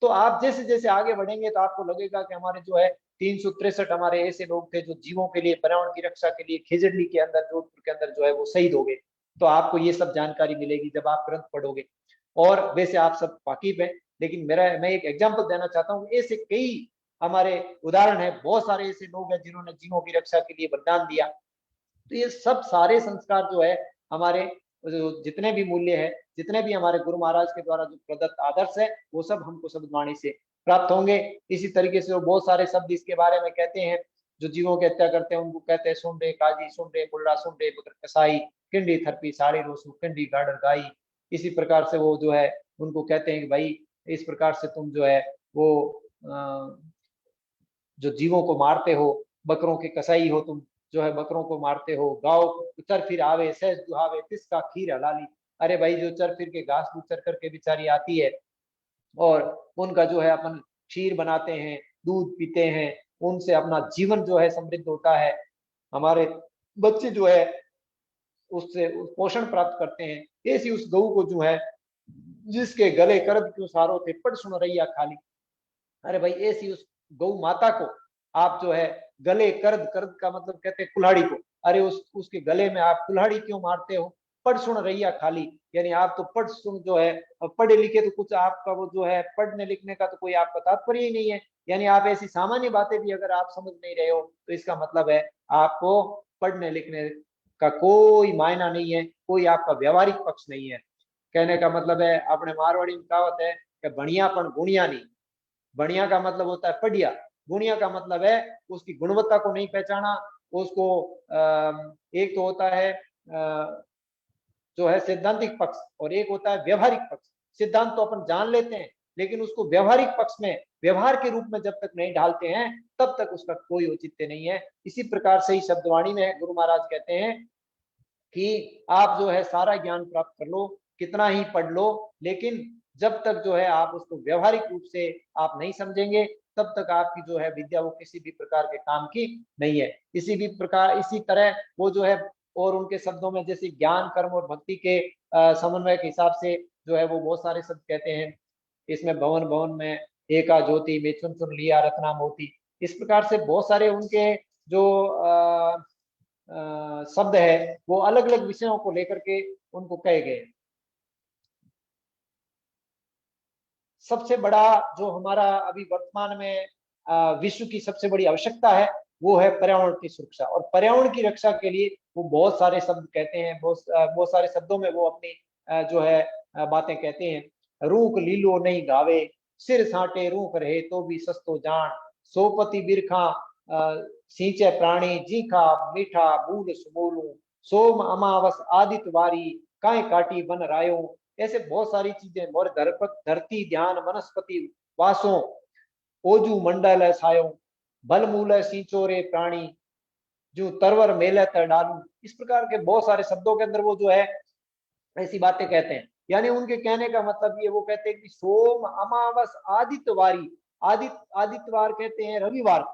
तो आप जैसे जैसे आगे बढ़ेंगे तो आपको लगेगा कि हमारे जो है 363 हमारे ऐसे लोग थे जो जीवों के लिए, पर्यावरण की रक्षा के लिए खेजड़ली के अंदर, जोधपुर के अंदर जो है वो शहीद हो गए। तो आपको ये सब जानकारी मिलेगी जब आप ग्रंथ पढ़ोगे। और वैसे आप सब वाकिफ हैं, लेकिन मैं एक एग्जांपल देना चाहता हूँ। ऐसे कई हमारे उदाहरण है, बहुत सारे ऐसे लोग हैं जिन्होंने जीवों की रक्षा के लिए बलिदान दिया। तो ये सब सारे संस्कार जो है हमारे, जो जितने भी मूल्य है, जितने भी हमारे गुरु महाराज के द्वारा जो प्रदत्त आदर्श है, वो सब हमको शब्दवाणी से प्राप्त होंगे। इसी तरीके से वो बहुत सारे शब्द इसके बारे में कहते हैं, जो जीवों की हत्या करते हैं उनको कहते हैं सुंडे काजी, सुंडे बुल्ला, सुंडे बकर कसाई, किंडी थरपी साड़ी रोसू, किंडी गाडर गाई। इसी प्रकार से वो जो है उनको कहते हैं कि भाई इस प्रकार से तुम जो है वो जो जीवों को मारते हो, बकरों के कसाई हो तुम, जो है बकरों को मारते हो। गाँव चर फिर आवे सहज दुहावे, तिसका खीर हलाली। अरे भाई जो चर फिर के घास फूस चर करके बेचारी आती है और उनका जो है अपन खीर बनाते हैं, दूध पीते हैं, उनसे अपना जीवन जो है समृद्ध होता है। हमारे बच्चे जो है उससे पोषण प्राप्त करते हैं। ऐसी उस गऊ को जो है जिसके गले करद क्यों सारो थे, पढ़ सुन रैया खाली। अरे भाई ऐसी उस गौ माता को आप जो है गले करद, करद का मतलब कहते हैं कुल्हाड़ी को, अरे उसके गले में आप कुल्हाड़ी क्यों मारते हो? पढ़ सुन रैया खाली, यानी आप तो पढ़ सुन जो है पढ़े लिखे तो कुछ आपका वो जो है पढ़ने लिखने का तो कोई आपका तात्पर्य ही नहीं है। यानी आप ऐसी सामान्य बातें भी अगर आप समझ नहीं रहे हो तो इसका मतलब है आपको पढ़ने लिखने का कोई मायना नहीं है, कोई आपका व्यवहारिक पक्ष नहीं है। कहने का मतलब है, अपने मारवाड़ी में कहावत है कि बढ़ियापन गुणिया नहीं। बढ़िया का मतलब होता है पढ़िया, गुणिया का मतलब है उसकी गुणवत्ता को नहीं पहचाना, उसको एक तो होता है जो है सैद्धांतिक पक्ष और एक होता है व्यवहारिक पक्ष। सिद्धांत तो अपन जान लेते हैं लेकिन उसको व्यवहारिक पक्ष में, व्यवहार के रूप में जब तक नहीं ढालते हैं तब तक उसका कोई औचित्य नहीं है। इसी प्रकार से ही शब्दवाणी में गुरु महाराज कहते हैं कि आप जो है सारा ज्ञान प्राप्त कर लो, कितना ही पढ़ लो, लेकिन जब तक जो है आप उसको व्यवहारिक रूप से आप नहीं समझेंगे तब तक आपकी जो है विद्या वो किसी भी प्रकार के काम की नहीं है। इसी भी प्रकार इसी तरह वो जो है, और उनके शब्दों में जैसे ज्ञान कर्म और भक्ति के समन्वय के हिसाब से जो है वो बहुत सारे शब्द कहते हैं। इसमें भवन भवन में एका ज्योति में चुन चुन लिया रत्ना मोती। इस प्रकार से बहुत सारे उनके जो शब्द है वो अलग अलग विषयों को लेकर के उनको कहे गए। सबसे बड़ा जो हमारा अभी वर्तमान में विश्व की सबसे बड़ी आवश्यकता है वो है पर्यावरण की सुरक्षा। और पर्यावरण की रक्षा के लिए वो बहुत सारे शब्द कहते हैं, बहुत सारे शब्दों में वो अपनी जो है बातें कहते हैं। रूख लीलो नहीं गावे, सिर साटे रूख रहे तो भी सस्तो जान, सोपति बिरखा सींचे प्राणी, जीखा मीठा बूल सुमोलू, सोम अमावस आदित्य वारी, काय काटी बन रायो। ऐसे बहुत सारी चीजें, और धरती ध्यान वनस्पति वासों, ओजू मंडल छायो, बल मूल सींचोरे प्राणी, जो तरवर मेले तर डालू। इस प्रकार के बहुत सारे शब्दों के अंदर वो जो है ऐसी बातें कहते हैं। यानी उनके कहने का मतलब ये, वो कहते हैं कि सोम अमावस आदित्यवारी, आदित्यवार कहते हैं रविवार,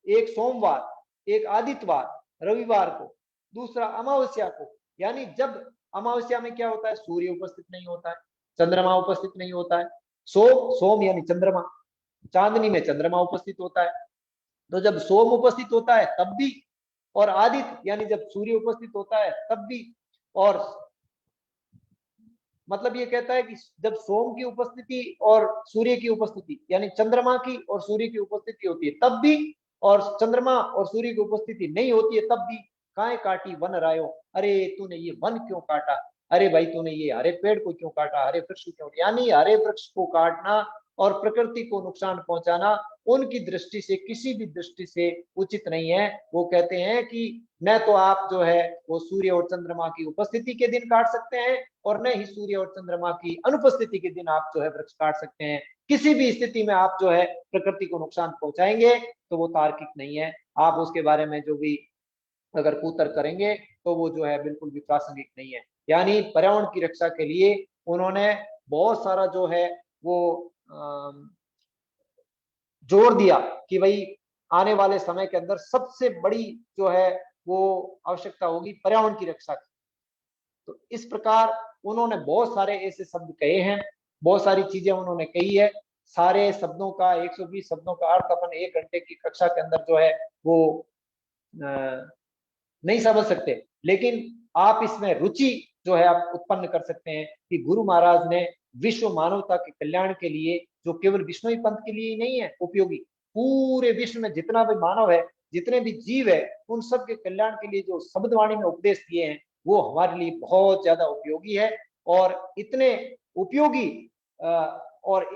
एक सोमवार एक आदित्यवार रविवार को, दूसरा अमावस्या को। यानी जब अमावस्या में क्या होता है, सूर्य उपस्थित नहीं होता है, चंद्रमा उपस्थित नहीं होता है। सोम यानी चंद्रमा, चांदनी में चंद्रमा उपस्थित होता है। तो जब सोम उपस्थित होता है तब भी, और आदित्य यानी जब सूर्य उपस्थित होता है तब भी। और मतलब ये कहता है कि जब सोम की उपस्थिति और सूर्य की उपस्थिति यानी चंद्रमा की और सूर्य की उपस्थिति होती है तब भी, और चंद्रमा और सूर्य की उपस्थिति नहीं होती है तब भी। काय काटी वन रायो, अरे तूने ये वन क्यों काटा? अरे भाई तूने ये हरे पेड़ को क्यों काटा, हरे वृक्ष को क्यों? यानी हरे वृक्ष को काटना और प्रकृति को नुकसान पहुंचाना उनकी दृष्टि से, किसी भी दृष्टि से उचित नहीं है। वो कहते हैं कि न तो आप जो है वो सूर्य और चंद्रमा की उपस्थिति के दिन काट सकते हैं और न ही सूर्य और चंद्रमा की अनुपस्थिति के दिन आप जो है वृक्ष काट सकते हैं। किसी भी स्थिति में आप जो है प्रकृति को नुकसान पहुंचाएंगे तो वो तार्किक नहीं है। आप उसके बारे में जो भी अगर कुतर्क करेंगे तो वो जो है बिल्कुल भी प्रासंगिक नहीं है। यानी पर्यावरण की रक्षा के लिए उन्होंने बहुत सारा जो है वो जोर दिया कि भाई आने वाले समय के अंदर सबसे बड़ी जो है वो आवश्यकता होगी पर्यावरण की रक्षा की। तो इस प्रकार उन्होंने बहुत सारे ऐसे शब्द कहे हैं, बहुत सारी चीजें उन्होंने कही है सारे शब्दों का 120 शब्दों का अर्थ अपन 1 घंटे की कक्षा के अंदर जो है वो नहीं समझ सकते, लेकिन आप इसमें रुचि जो है आप उत्पन्न कर सकते हैं कि गुरु महाराज ने विश्व मानवता के कल्याण के लिए, जो केवल विश्नोई पंथ के लिए ही नहीं है उपयोगी, पूरे विश्व में जितना भी मानव है, जितने भी जीव है, उन सब के कल्याण के लिए जो शब्दवाणी में उपदेश दिए हैं वो हमारे लिए बहुत ज्यादा उपयोगी है। और इतने उपयोगी और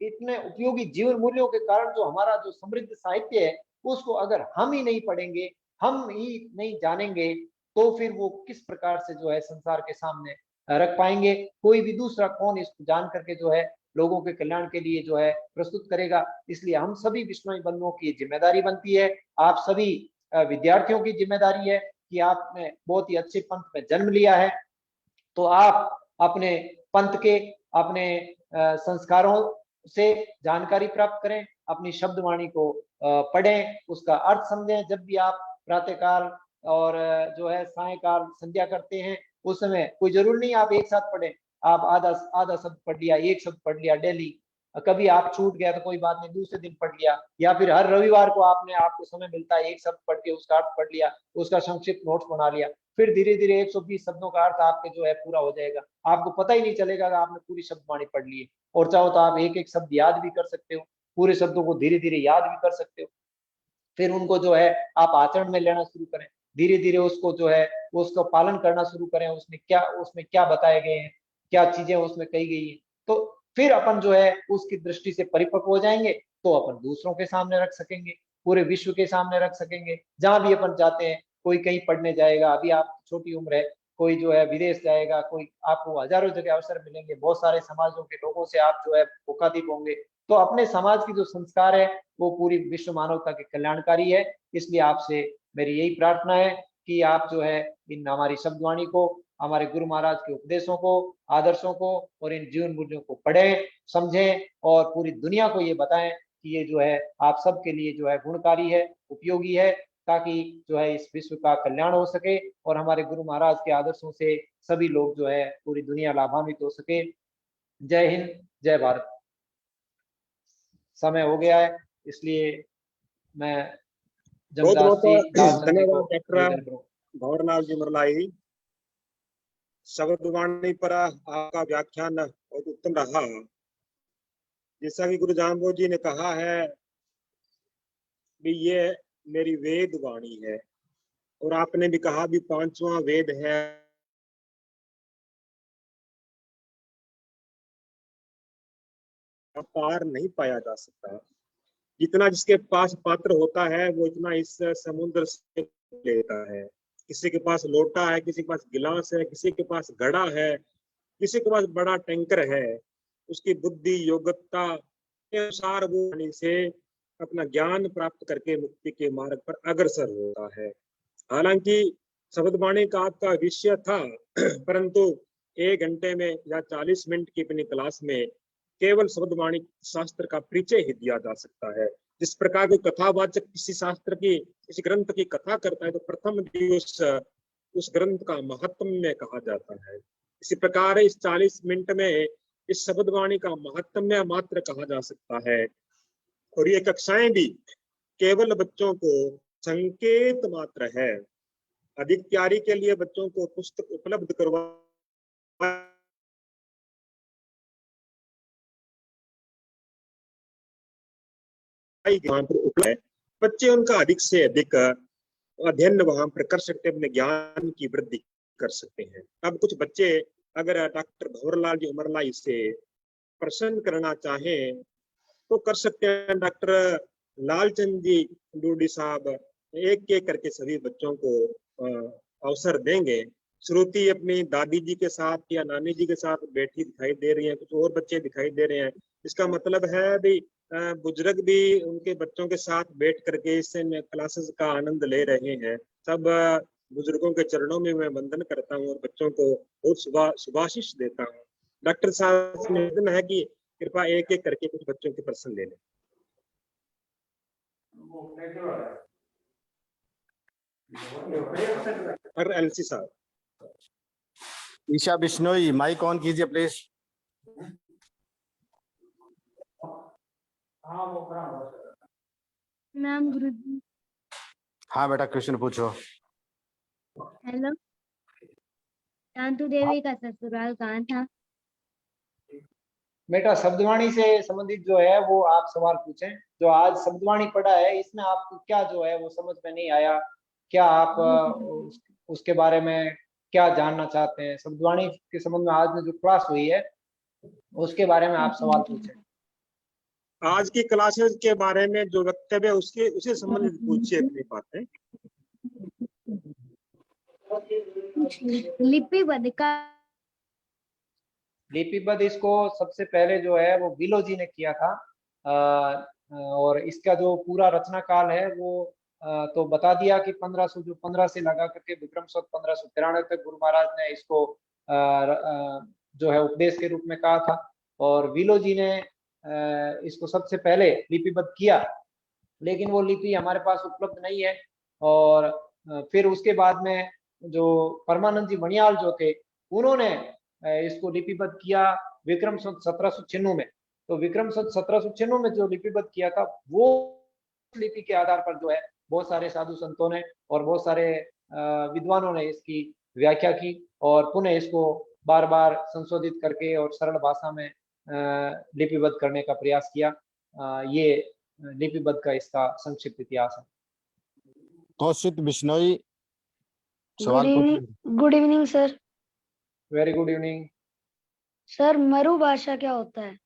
इतने उपयोगी जीवन मूल्यों के कारण जो हमारा जो समृद्ध साहित्य है उसको अगर हम ही नहीं पढ़ेंगे, हम ही नहीं जानेंगे, तो फिर वो किस प्रकार से जो है संसार के सामने रख पाएंगे। कोई भी दूसरा कौन इसको जान करके जो है लोगों के कल्याण के लिए जो है प्रस्तुत करेगा। इसलिए हम सभी विश्नोई बंधुओं की जिम्मेदारी बनती है, आप सभी विद्यार्थियों की जिम्मेदारी है कि आपने बहुत ही अच्छे पंथ में जन्म लिया है, तो आप अपने पंथ के, अपने संस्कारों से जानकारी प्राप्त करें, अपनी शब्दवाणी को पढ़ें, उसका अर्थ समझें। जब भी आप प्रातःकाल और जो है सायंकाल संध्या करते हैं उस समय कोई जरूर नहीं आप एक साथ पढ़ें, आप आधा आधा शब्द पढ़ लिया, एक शब्द पढ़ लिया डेली, कभी आप छूट गया तो कोई बात नहीं, दूसरे दिन पढ़ लिया, या फिर हर रविवार को आपको समय मिलता है एक शब्द पढ़ के उसका अर्थ पढ़ लिया, उसका संक्षिप्त नोट्स बना लिया, फिर धीरे धीरे 120 शब्दों का अर्थ आपके जो है पूरा हो जाएगा, आपको पता ही नहीं चलेगा कि आपने पूरी शब्दवाणी पढ़ ली है। और चाहो तो आप एक एक शब्द याद भी कर सकते हो, पूरे शब्दों को धीरे धीरे याद भी कर सकते हो, फिर उनको जो है आप आचरण में लेना शुरू करें, धीरे धीरे उसको जो है उसको पालन करना शुरू करें, उसमें क्या बताए गए हैं, क्या चीजें उसमें कही गई है, तो फिर अपन जो है उसकी दृष्टि से परिपक्व हो जाएंगे, तो अपन दूसरों के सामने रख सकेंगे, पूरे विश्व के सामने रख सकेंगे। जहां भी अपन जाते हैं, कोई कहीं पढ़ने जाएगा, अभी आप छोटी उम्र है, कोई जो है विदेश जाएगा, कोई आपको हजारों जगह अवसर मिलेंगे, बहुत सारे समाजों के लोगों से आप जो है मुखातिब होंगे, तो अपने समाज की जो संस्कार है वो पूरी विश्व मानवता के कल्याणकारी है। इसलिए आपसे मेरी यही प्रार्थना है कि आप जो है इन हमारी शब्दवाणी को, हमारे गुरु महाराज के उपदेशों को, आदर्शों को और इन जीवन मूल्यों को पढ़ें, समझें और पूरी दुनिया को ये बताएं कि ये जो है आप सबके लिए जो है गुणकारी है, उपयोगी है, ताकि जो है इस विश्व का कल्याण हो सके और हमारे गुरु महाराज के आदर्शों से सभी लोग जो है पूरी दुनिया लाभान्वित हो सके। जय हिंद, जय भारत। समय हो गया है, इसलिए मैं बहुत धन्यवाद डॉक्टर भंवरलाल जी उमरलाई। शब्दवाणी पर आपका व्याख्यान बहुत उत्तम रहा। जैसा कि गुरु जाम्बो जी ने कहा है भी ये मेरी वेद वाणी है, और आपने भी कहा भी 5वां वेद है, पार नहीं पाया जा सकता। जितना जिसके पास पात्र होता है वो इतना इस समुद्र से लेता है। किसी के पास लोटा है, किसी के पास गिलास है, किसी के पास घड़ा है, किसी के पास बड़ा टैंकर है। उसकी बुद्धि योग्यता के अनुसार वो वाणी से अपना ज्ञान प्राप्त करके मुक्ति के मार्ग पर अग्रसर होता है। हालांकि शब्दवाणी का आपका विषय था, परंतु 1 घंटे में या 40 मिनट की अपनी क्लास में केवल शब्दवाणी शास्त्र का परिचय ही दिया जा सकता है। जिस प्रकार के कथावाचक किसी शास्त्र की, किसी ग्रंथ की कथा करता है तो प्रथम दिवस उस ग्रंथ का महात्म्य कहा जाता है। इसी प्रकार इस 40 मिनट में इस शब्दवाणी का महात्म्य मात्र कहा जा सकता है। और ये कक्षाएं भी केवल बच्चों को संकेत मात्र है। अधिक तैयारी के लिए बच्चों को पुस्तक उपलब्ध करवा बच्चे उनका अधिक से अधिक अध्ययन वहां पर कर सकते हैं, अपने ज्ञान की वृद्धि कर सकते हैं। अब कुछ बच्चे अगर डॉक्टर भंवरलाल जी उमरलाई से प्रश्न करना चाहें तो कर सकते हैं। डॉक्टर लालचंद जी डूडी साहब एक एक करके सभी बच्चों को अवसर देंगे। श्रुति अपनी दादी जी के साथ या नानी जी के साथ बैठी दिखाई दे रही है, कुछ और बच्चे दिखाई दे रहे हैं। इसका मतलब है भी बुजुर्ग भी उनके बच्चों के साथ बैठ करके इस क्लासेस का आनंद ले रहे हैं। सब बुजुर्गों के चरणों में मैं वंदन करता हूँ और बच्चों को बहुत शुभाशीष देता हूँ। डॉक्टर साहब से निवेदन है कि कृपया एक एक करके कुछ बच्चों के प्रश्न ले लें। और एलसी साहब, ईशा बिश्नोई माइक ऑन कीजिए प्लीज। नाम गुरुजी। हाँ बेटा क्वेश्चन पूछो। हेलो, शांतु देवी का ससुराल कहाँ था? बेटा शब्दवाणी से संबंधित जो है वो आप सवाल पूछें। जो आज शब्दवाणी पढ़ा है इसमें आपको क्या जो है वो समझ में नहीं आया, क्या आप उसके बारे में क्या जानना चाहते हैं? शब्दवाणी के संबंध में आज में जो क्लास हुई है उसके बारे में आप सवाल पूछें। आज की क्लासेस के बारे में जो वक्तव्य है उसके उसे संबंधित पूछिए अपनी बातें। लिपिबद्ध का लिपिबद्ध इसको सबसे पहले जो है वो विलो जी ने किया था। और इसका जो पूरा रचना काल है वो तो बता दिया कि 1515 से लगा करके विक्रम संवत 1593 तक गुरु महाराज ने इसको जो है उपदेश के रूप में कहा था। और विलो जी ने इसको सबसे पहले लिपिबद्ध किया, लेकिन वो लिपि हमारे पास उपलब्ध नहीं है। और फिर उसके बाद में जो परमानंद जी मणियाल जो थे उन्होंने इसको लिपिबद्ध किया विक्रम संवत 1796 में। तो विक्रम संवत 1796 में जो लिपिबद्ध किया था वो लिपि के आधार पर जो है बहुत सारे साधु संतों ने और बहुत सारे विद्वानों ने इसकी व्याख्या की और पुनः इसको बार बार संशोधित करके और सरल भाषा में लिपिबद्ध करने का प्रयास किया। ये लिपिबद्ध का इसका संक्षिप्त इतिहास है। कौशिक बिश्नोई सवाल पूछिए। Good evening sir. Very good evening. Sir मरु भाषा क्या होता है?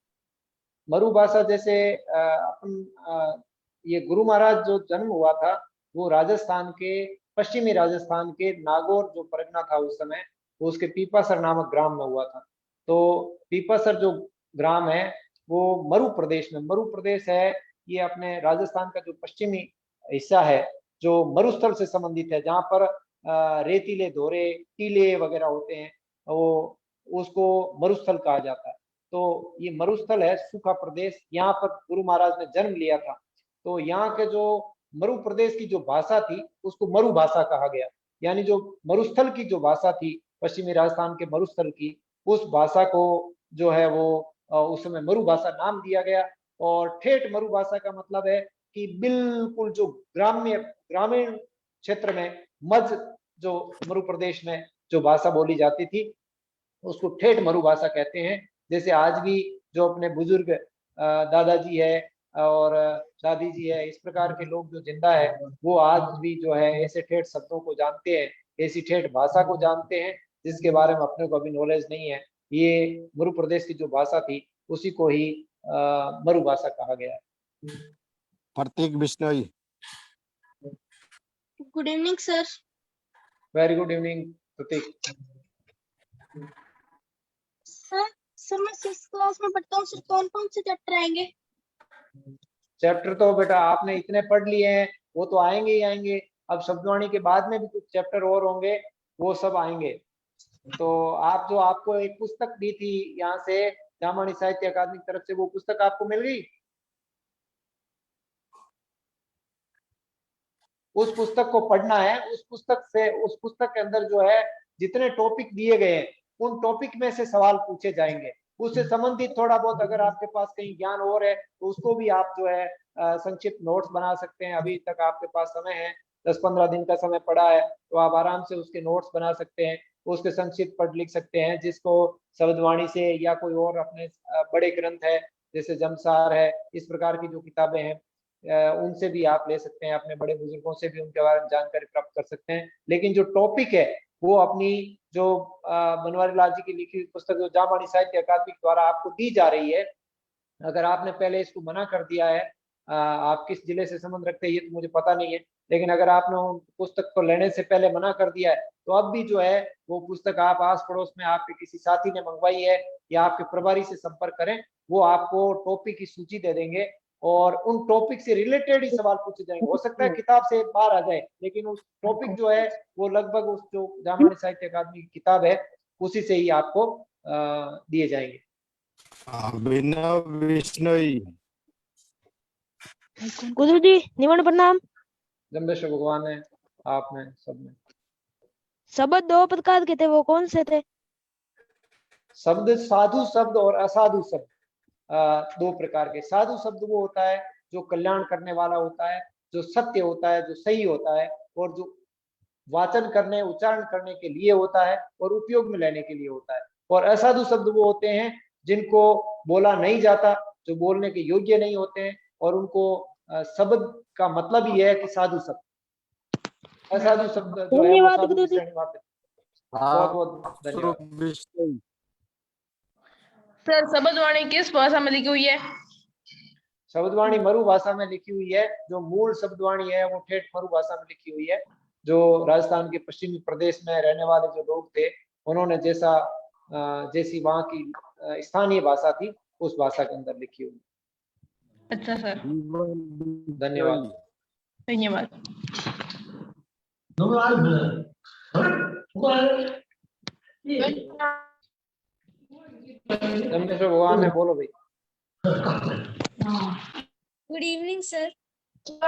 मरु भाषा जैसे अपन ये गुरु महाराज जो जन्म हुआ था वो राजस्थान के पश्चिमी राजस्थान के नागौर जो परगना था उस समय, वो उसके पीपासर नामक ग्राम में हुआ था। तो पीपासर जो ग्राम है वो मरु प्रदेश में, मरु प्रदेश है ये अपने राजस्थान का जो पश्चिमी हिस्सा है जो मरुस्थल से संबंधित है, जहाँ पर रेतीले धोरे टीले वगैरह होते हैं, वो उसको मरुस्थल कहा जाता है। तो ये मरुस्थल है, सूखा प्रदेश, यहाँ पर गुरु महाराज ने जन्म लिया था। तो यहाँ के जो मरु प्रदेश की जो भाषा थी उसको मरु भाषा कहा गया, यानी जो मरुस्थल की जो भाषा थी पश्चिमी राजस्थान के मरुस्थल की, उस भाषा को जो है वो उस समय मरु भाषा नाम दिया गया। और ठेठ मरु भाषा का मतलब है कि बिल्कुल जो ग्रामीण क्षेत्र में मध्य जो मरु प्रदेश में जो भाषा बोली जाती थी उसको ठेठ मरु भाषा कहते हैं। जैसे आज भी जो अपने बुजुर्ग दादाजी है और दादी जी है, इस प्रकार के लोग जो जिंदा है वो आज भी जो है ऐसे ठेठ शब्दों को जानते हैं, ऐसी ठेठ भाषा को जानते हैं जिसके बारे में अपने को अभी नॉलेज नहीं है। ये मरु प्रदेश की जो भाषा थी उसी को ही मरु भाषा कहा गया है। Prateek Bishnoi. Good evening sir. Very good evening Prateek. Sir मैं 6th क्लास में पढ़ता हूँ, सर कौन कौन से चैप्टर आएंगे? चैप्टर तो बेटा आपने इतने पढ़ लिए हैं वो तो आएंगे ही आएंगे। अब शब्दवाणी के बाद में भी कुछ चैप्टर और होंगे, वो सब आएंगे। तो आप जो आपको एक पुस्तक दी थी यहाँ से जामानी साहित्य अकादमी की तरफ से, वो पुस्तक आपको मिल गई? उस पुस्तक को पढ़ना है। उस पुस्तक के अंदर जो है जितने टॉपिक दिए गए हैं उन टॉपिक में से सवाल पूछे जाएंगे। उससे संबंधित थोड़ा बहुत अगर आपके पास कहीं ज्ञान और है तो उसको भी आप जो है संक्षिप्त नोट्स बना सकते हैं। अभी तक आपके पास समय है, 10-15 दिन का समय पड़ा है, तो आप आराम से उसके नोट्स बना सकते हैं, उसके संक्षिप्त पढ़ लिख सकते हैं, जिसको शब्दवाणी से या कोई और अपने बड़े ग्रंथ है जैसे जमसार है, इस प्रकार की जो किताबें हैं उनसे भी आप ले सकते हैं, अपने बड़े बुजुर्गों से भी उनके बारे में जानकारी प्राप्त कर सकते हैं। लेकिन जो टॉपिक है वो अपनी जो बनवारी लाल जी की लिखी पुस्तक जो जामानी साहित्य अकादमी द्वारा आपको दी जा रही है, अगर आपने पहले इसको मना कर दिया है, आप किस जिले से संबंध रखते हैं ये तो मुझे पता नहीं है, लेकिन अगर आपने उन पुस्तक को लेने से पहले मना कर दिया है तो अब भी जो है वो पुस्तक आप आस पड़ोस में आपके किसी साथी ने मंगवाई है या आपके प्रभारी से संपर्क करें, वो आपको टॉपिक की सूची दे देंगे और उन टॉपिक से रिलेटेड ही सवाल पूछे जाएंगे। हो सकता है किताब से बाहर आ जाए, लेकिन उस टॉपिक जो है वो लगभग उस जो जामानी साहित्य अकादमी की किताब है उसी से ही आपको दिए जाएंगे। अभिनव बिश्नोई। गुरुजी निमन प्रणाम। जम्बेश्वर भगवान है आप में सब में। शब्द 2 प्रकार के थे, वो कौन से थे? शब्द साधु शब्द और असाधु शब्द। दो प्रकार के। साधु शब्द वो होता है जो कल्याण करने वाला होता है, जो सत्य होता है, जो सही होता है, और जो वाचन करने, उच्चारण करने के लिए होता है और उपयोग में लेने के लिए होता है। और असाधु शब्द वो होते हैं जिनको बोला नहीं जाता, जो बोलने के योग्य नहीं होते हैं, और उनको शब्द का मतलब ही है कि साधु शब्द। असाधु शब्द जो है वो साधु की श्रेणी में आते हैं। बहुत बहुत धन्यवाद। सर शब्दवाणी किस भाषा में लिखी हुई है? शब्दवाणी मरु भाषा में लिखी हुई है। जो मूल शब्दवाणी है वो ठेठ मरु भाषा में लिखी हुई है। जो राजस्थान के पश्चिमी प्रदेश में रहने वाले जो लोग थे, उन्होंने जैसी वहाँ की स्थानीय भाषा थी, उस भाषा के अंदर लिखी हुई। अच्छा सर, धन्यवाद। धन्यवाद। भगवान ने बोलो भाई। Good evening sir.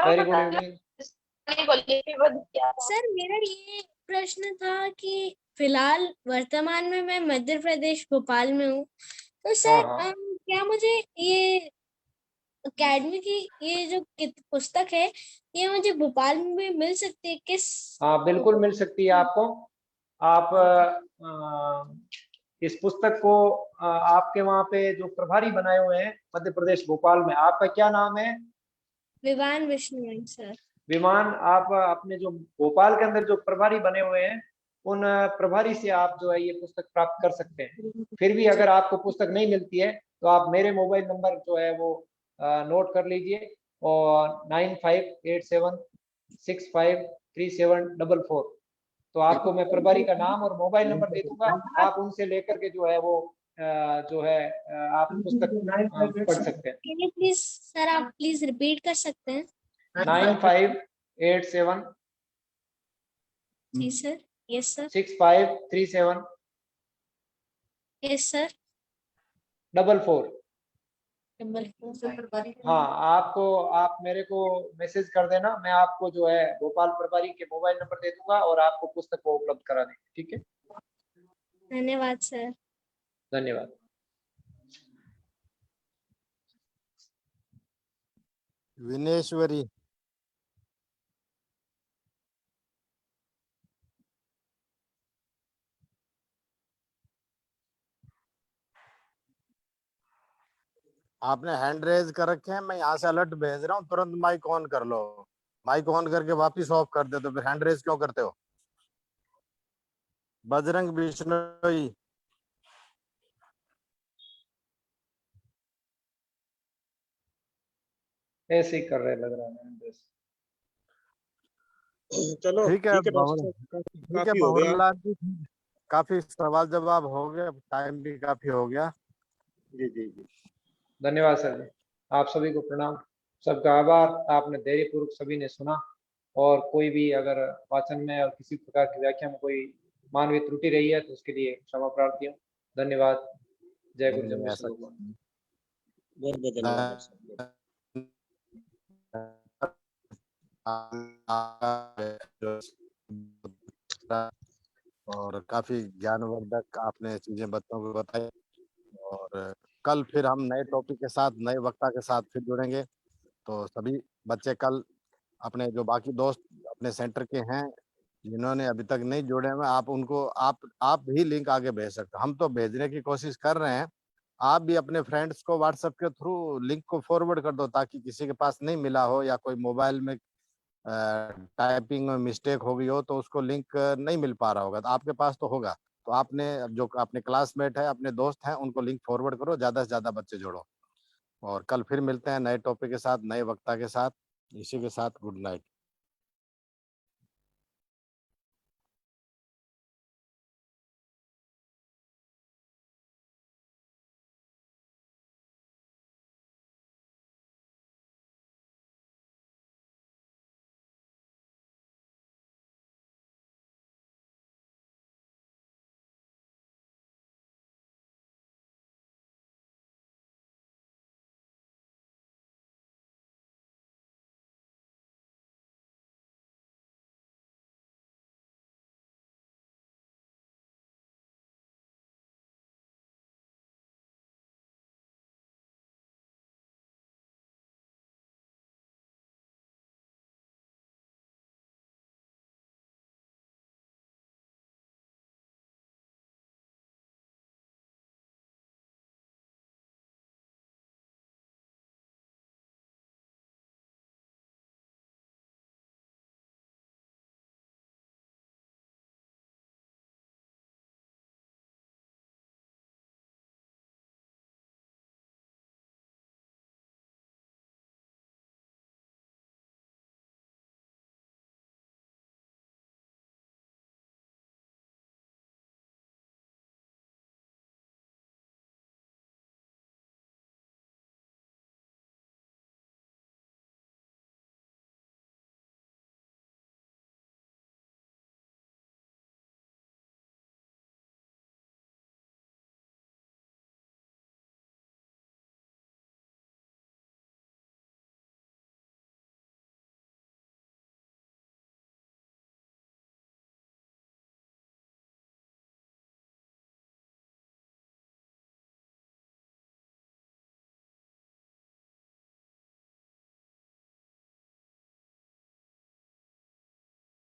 Very good evening. Sir मेरा ये प्रश्न था कि फिलहाल वर्तमान में मैं मध्य प्रदेश भोपाल में हूँ, तो सर क्या मुझे ये अकेडमी की ये जो पुस्तक है ये मुझे भोपाल में भी मिल सकती है? हाँ बिल्कुल मिल सकती है आपको। आप इस पुस्तक को आपके वहाँ पे जो प्रभारी बनाए हुए हैं मध्य प्रदेश भोपाल में, आपका क्या नाम है? विमान विष्णु सर। विमान, आप अपने जो भोपाल के अंदर जो प्रभारी बने हुए हैं, उन प्रभारी से आप जो है ये पुस्तक प्राप्त कर सकते हैं। फिर भी अगर आपको पुस्तक नहीं मिलती है तो आप मेरे मोबाइल नंबर जो है वो नोट कर लीजिए, और 9587653744। तो आपको मैं प्रभारी का नाम और मोबाइल नंबर दे दूंगा, आप उनसे लेकर के जो है वो जो है आप पुस्तक पढ़ सकते हैं। Can you please सर आप प्लीज रिपीट कर सकते हैं? 9587 जी sir. Yes sir. 6537 yes sir. 44। हाँ, आप मेरे को मैसेज कर देना, मैं आपको जो है भोपाल प्रभारी के मोबाइल नंबर दे दूंगा और आपको पुस्तक को उपलब्ध करा देंगे। ठीक है, धन्यवाद सर। धन्यवाद। विनेश्वरी। आपने हैंड रेज कर रखे हैं, मैं यहाँ से अलर्ट भेज रहा हूँ, तुरंत माइक ऑन कर लो। माइक ऑन करके वापिस ऑफ कर दे, तो फिर हैंड रेज क्यों करते हो? बजरंग बिश्नोई। ऐसे ही कर रहे लग रहा है। चलो ठीक है काफी हो गया। भंवरलाल जी, काफी सवाल जवाब हो गया, टाइम भी काफी हो गया। जी जी जी, धन्यवाद सर जी। आप सभी को प्रणाम, सबका आभार। आपने धैर्य पूर्वक सभी ने सुना, और कोई भी अगर वाचन में और किसी प्रकार की व्याख्या में कोई मानवीय त्रुटि रही है तो उसके लिए क्षमा प्रार्थी हूँ। धन्यवाद। जय गुरु जय बहुत बहुत धन्यवाद। और काफी ज्ञानवर्धक आपने चीजें बच्चों को बताई, और कल फिर हम नए टॉपिक के साथ, नए वक्ता के साथ फिर जुड़ेंगे। तो सभी बच्चे कल अपने जो बाकी दोस्त अपने सेंटर के हैं जिन्होंने अभी तक नहीं जुड़े हुए, आप उनको आप भी लिंक आगे भेज सकते हो। हम तो भेजने की कोशिश कर रहे हैं, आप भी अपने फ्रेंड्स को व्हाट्सएप के थ्रू लिंक को फॉरवर्ड कर दो, ताकि किसी के पास नहीं मिला हो या कोई मोबाइल में टाइपिंग में मिस्टेक हो गई हो तो उसको लिंक नहीं मिल पा रहा होगा, तो आपके पास तो होगा। तो आपने जो अपने क्लासमेट है, अपने दोस्त हैं, उनको लिंक फॉरवर्ड करो, ज्यादा से ज्यादा बच्चे जोड़ो। और कल फिर मिलते हैं नए टॉपिक के साथ, नए वक्ता के साथ। इसी के साथ गुड नाइट।